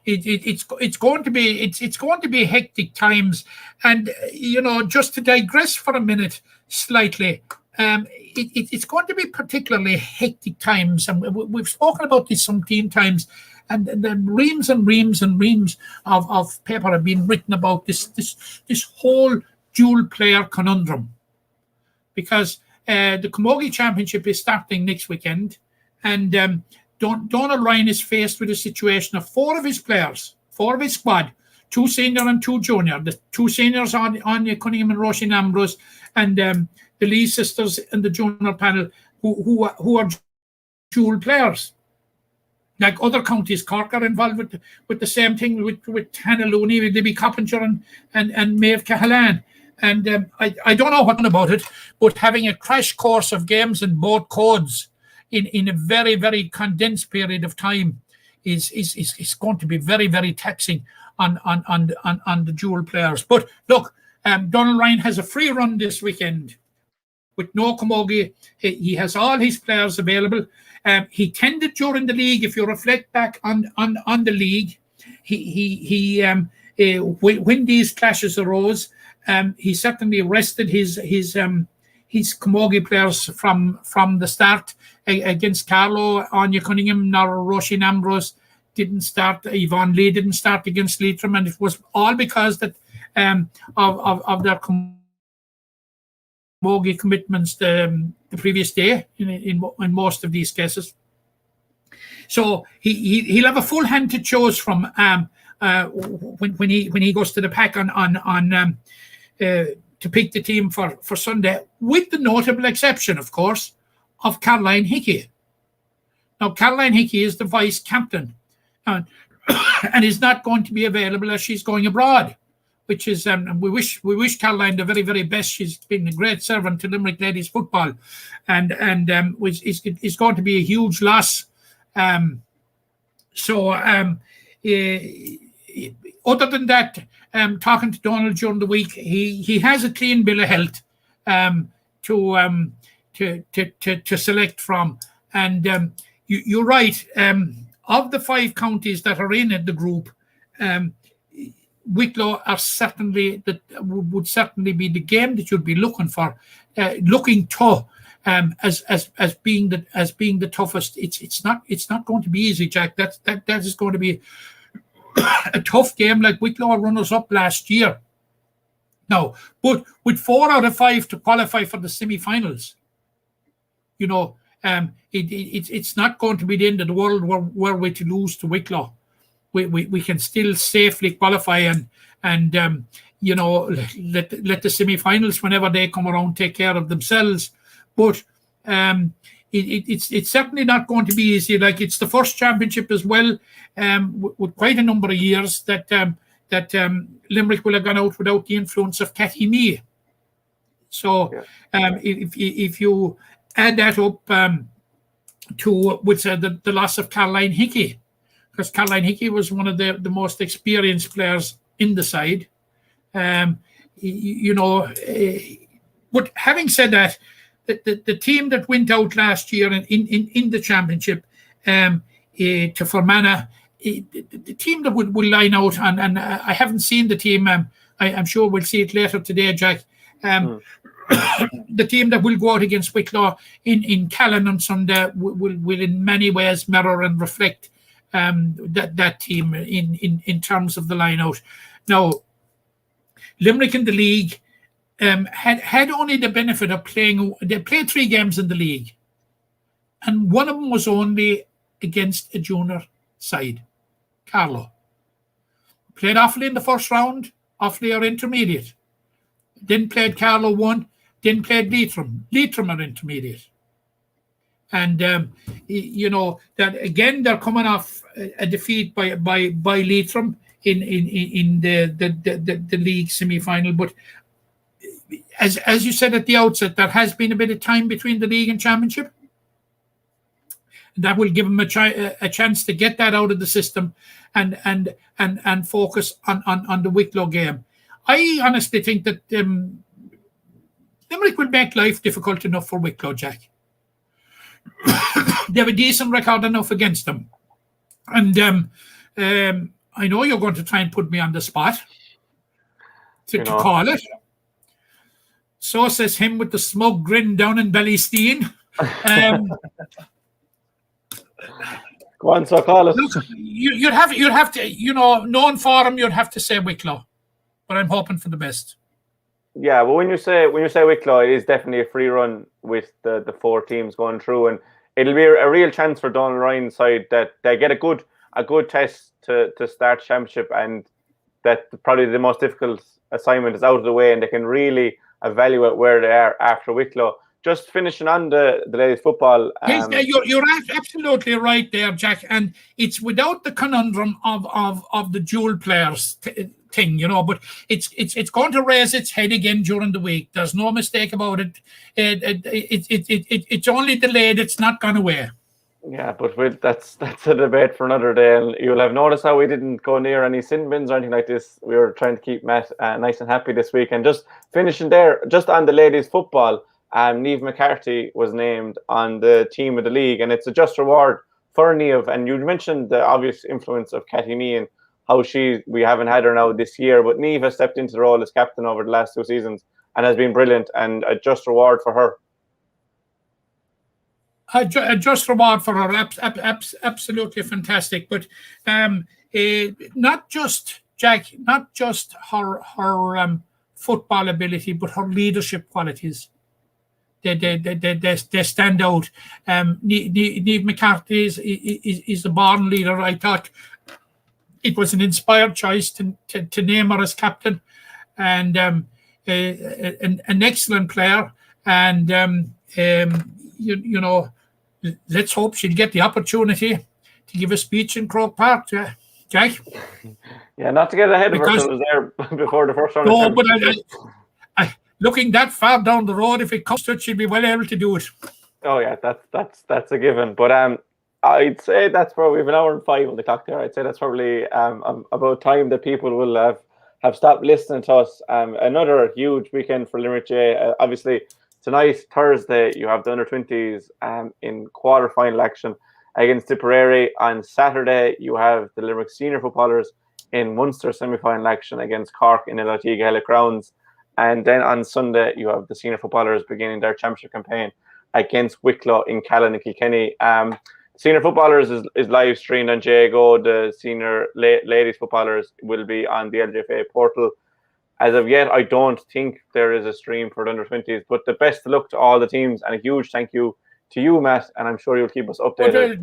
it's going to be hectic times. And you know, just to digress for a minute slightly, it's going to be particularly hectic times, and we've spoken about this some times. And then reams and reams and reams of paper have been written about this whole dual player conundrum, because the Camogie Championship is starting next weekend, and Donald Ryan is faced with a situation of 4 of his players, 4 of his squad, 2 senior and 2 junior. The 2 seniors are Anya Cunningham and Roisin Ambrose, and the Lee sisters in the junior panel who are dual players. Like other counties, Cork are involved with the same thing with Hannah Looney, with Libby Coppinger and Maeve Cahalan. And I don't know what about it, but having a crash course of games in both codes in a very, very condensed period of time is going to be very, very taxing on the dual players. But look, Donald Ryan has a free run this weekend with no camogie. He has all his players available. He tended during the league, if you reflect back on the league, when these clashes arose, he certainly rested his camogie players from the start. Against Carlow, Anya Cunningham, nor Roisin Ambrose didn't start. Yvonne Lee didn't start against Leitrim, and it was all because that of their camogie commitments the previous day in most of these cases. So he'll have a full hand to choose from when he goes to the pack on to pick the team for Sunday, with the notable exception, of course, of Caroline Hickey. Now, Caroline Hickey is the vice captain and is not going to be available as she's going abroad, which is we wish Caroline the very, very best. She's been a great servant to Limerick ladies football, and is going to be a huge loss. Other than that, talking to Donald during the week, he has a clean bill of health to select from, and you're right. Of the 5 counties that are in the group, Wicklow are would certainly be the game that you'd be looking to as being the toughest. It's not going to be easy, Jack. That is going to be a tough game, like Wicklow runners up last year. Now, but with 4 out of 5 to qualify for the semi-finals, it's not going to be the end of the world were we to lose to Wicklow. We can still safely qualify and let the semi-finals, whenever they come around, take care of themselves. But it's certainly not going to be easy. Like, it's the first championship as well, with quite a number of years that Limerick will have gone out without the influence of Cathy Mee. So if you add that up with the loss of Caroline Hickey, because Caroline Hickey was one of the most experienced players in the side. But having said that, the team that went out last year in the championship to Fermanagh, the team that will line out, and I haven't seen the team. I'm sure we'll see it later today, Jack. The team that will go out against Wicklow in Callan on Sunday will in many ways mirror and reflect that team in terms of the line out. Now, Limerick in the league had only the benefit of they played 3 games in the league, and one of them was only against a junior side, Carlow. Played Offaly in the first round. Offaly are intermediate. Then played Carlow 1. Then played Leitrim. Leitrim are intermediate. And that again, they're coming off a defeat by Leitrim in the league semi-final. But as you said at the outset, there has been a bit of time between the league and championship. That will give them a chance to get that out of the system and focus on the Wicklow game. I honestly think that Limerick will make life difficult enough for Wicklow, Jack. They have a decent record enough against them. And I know you're going to try and put me on the spot to call it. So says him with the smug grin down in Ballysteen. Go on, so call it. Look, you'd have to, known for him, you'd have to say Wicklow. But I'm hoping for the best. Yeah, well, when you say Wicklow, it is definitely a free run with the 4 teams going through, and it'll be a real chance for Donald Ryan's side that they get a good test to start championship, and that probably the most difficult assignment is out of the way, and they can really evaluate where they are after Wicklow. Just finishing on the ladies' football. You're absolutely right there, Jack, and it's without the conundrum of the dual players. thing, you know. But it's going to raise its head again during the week. There's no mistake about it. It's only delayed. It's not gone away. Yeah, but that's a debate for another day. And you'll have noticed how we didn't go near any sin bins or anything like this. We were trying to keep Matt nice and happy this week. And just finishing there, just on the ladies' football, Niamh McCarthy was named on the team of the league, and it's a just reward for Niamh. And you mentioned the obvious influence of Cathy Meehan, how we haven't had her now this year, but Niamh has stepped into the role as captain over the last 2 seasons and has been brilliant, and a just reward for her. A just reward for her, absolutely fantastic. But not just her football ability, but her leadership qualities. They stand out. Niamh McCarthy is the born leader. I thought it was an inspired choice to name her as captain, and an excellent player. And you know, let's hope she'll get the opportunity to give a speech in Croke Park, Jack. Yeah, not to get ahead of ourselves there before the first round. No, but I, looking that far down the road, if it comes to it, she'll be well able to do it. Oh yeah, that's a given. But I'd say that's probably, we've an hour and 5 on the clock there. I'd say that's probably about time that people will have stopped listening to us. Another huge weekend for Limerick GAA. Obviously, tonight, Thursday, you have the under-20s in quarter-final action against Tipperary. On Saturday, you have the Limerick senior footballers in Munster semi-final action against Cork in LIT Gaelic grounds. And then on Sunday, you have the senior footballers beginning their championship campaign against Wicklow in Callan and Kilkenny. Senior footballers is live streamed on GAA Go. The senior ladies footballers will be on the LGFA portal. As of yet, I don't think there is a stream for the under-20s, but the best of luck to all the teams, and a huge thank you to you, Matt, and I'm sure you'll keep us updated.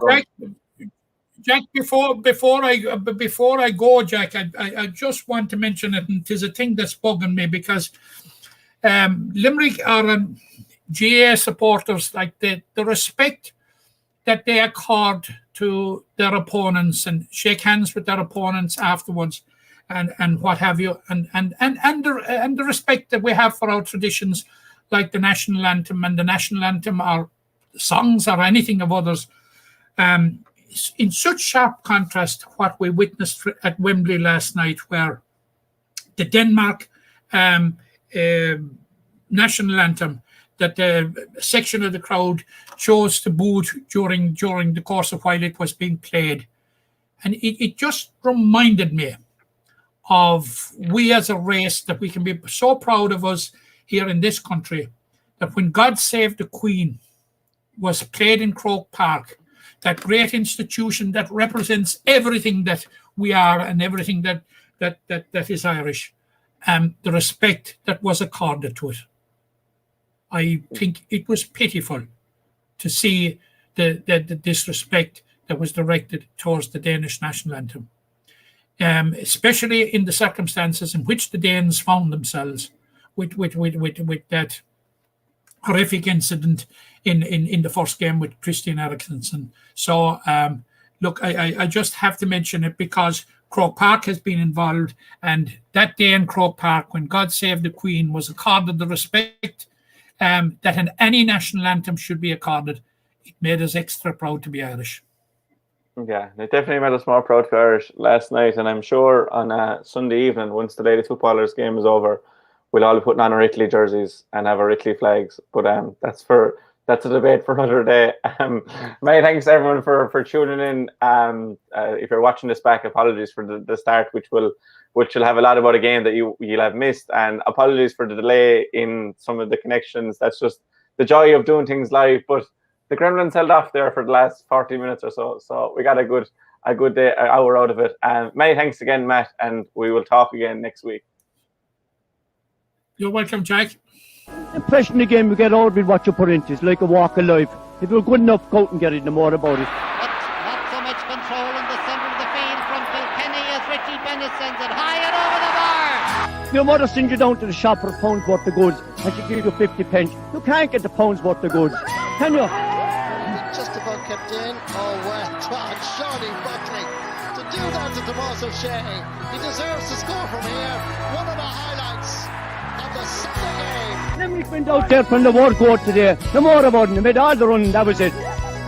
Jack, before I go, Jack, I just want to mention it, and it is a thing that's bugging me, because Limerick are GAA supporters, like the respect that they accord to their opponents and shake hands with their opponents afterwards, and what have you, and the respect that we have for our traditions, like the national anthem and the national anthem, or songs or anything of others. In such sharp contrast to what we witnessed at Wembley last night, where the Denmark national anthem, that the section of the crowd chose to boo during the course of while it was being played. And it just reminded me of we as a race, that we can be so proud of us here in this country, that when God Save the Queen was played in Croke Park, that great institution that represents everything that we are and everything that is Irish, the respect that was accorded to it. I think it was pitiful to see the disrespect that was directed towards the Danish national anthem, especially in the circumstances in which the Danes found themselves with that horrific incident in the first game with Christian Eriksen. So, look, I just have to mention it because Croke Park has been involved, and that day in Croke Park, when God Save the Queen was accorded the respect that any national anthem should be accorded, it made us extra proud to be Irish. Yeah, it definitely made us more proud to be Irish last night, and I'm sure on Sunday evening, once the ladies footballers game is over, we'll all be putting on our Italy jerseys and have our Italy flags. But that's a debate for another day. Many thanks to everyone for tuning in. If you're watching this back, apologies for the start, which will have a lot about a game that you'll have missed, and apologies for the delay in some of the connections. That's just the joy of doing things live. But the Gremlins held off there for the last 40 minutes or so we got a good hour out of it. Many thanks again, Matt, and we will talk again next week. You're welcome, Jack. The impression again we get out with what you put into it's like a walk of life. If you're good enough, go out and get it, no more about it. But not so much control in the centre of the field from Kilkenny as Richie Bennett sends it high and over the bar. Your mother sends you down to the shop for a pound's worth of goods and she gives you 50 pence. You can't get the pound's worth of goods, can you? Just about kept in. Oh, well, Johnny Buckley to do that to Tomas O'Shea. He deserves to score from here. One of the highlights of the Sunday game. Limerick went out there from the war court today. No more about it. They made all the run, that was it.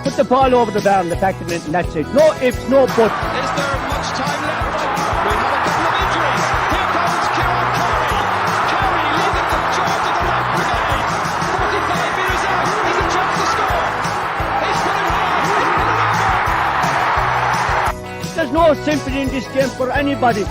Put the ball over the bar and the packed it, and that's it. No ifs, no buts. Is there much time left? We have a couple of injuries. Here comes Kieran Carey. Carey leading the charge of the right brigade. 45 metres out. He's a chance to score. He's put it hard. He's put it over. There's no sympathy in this game for anybody.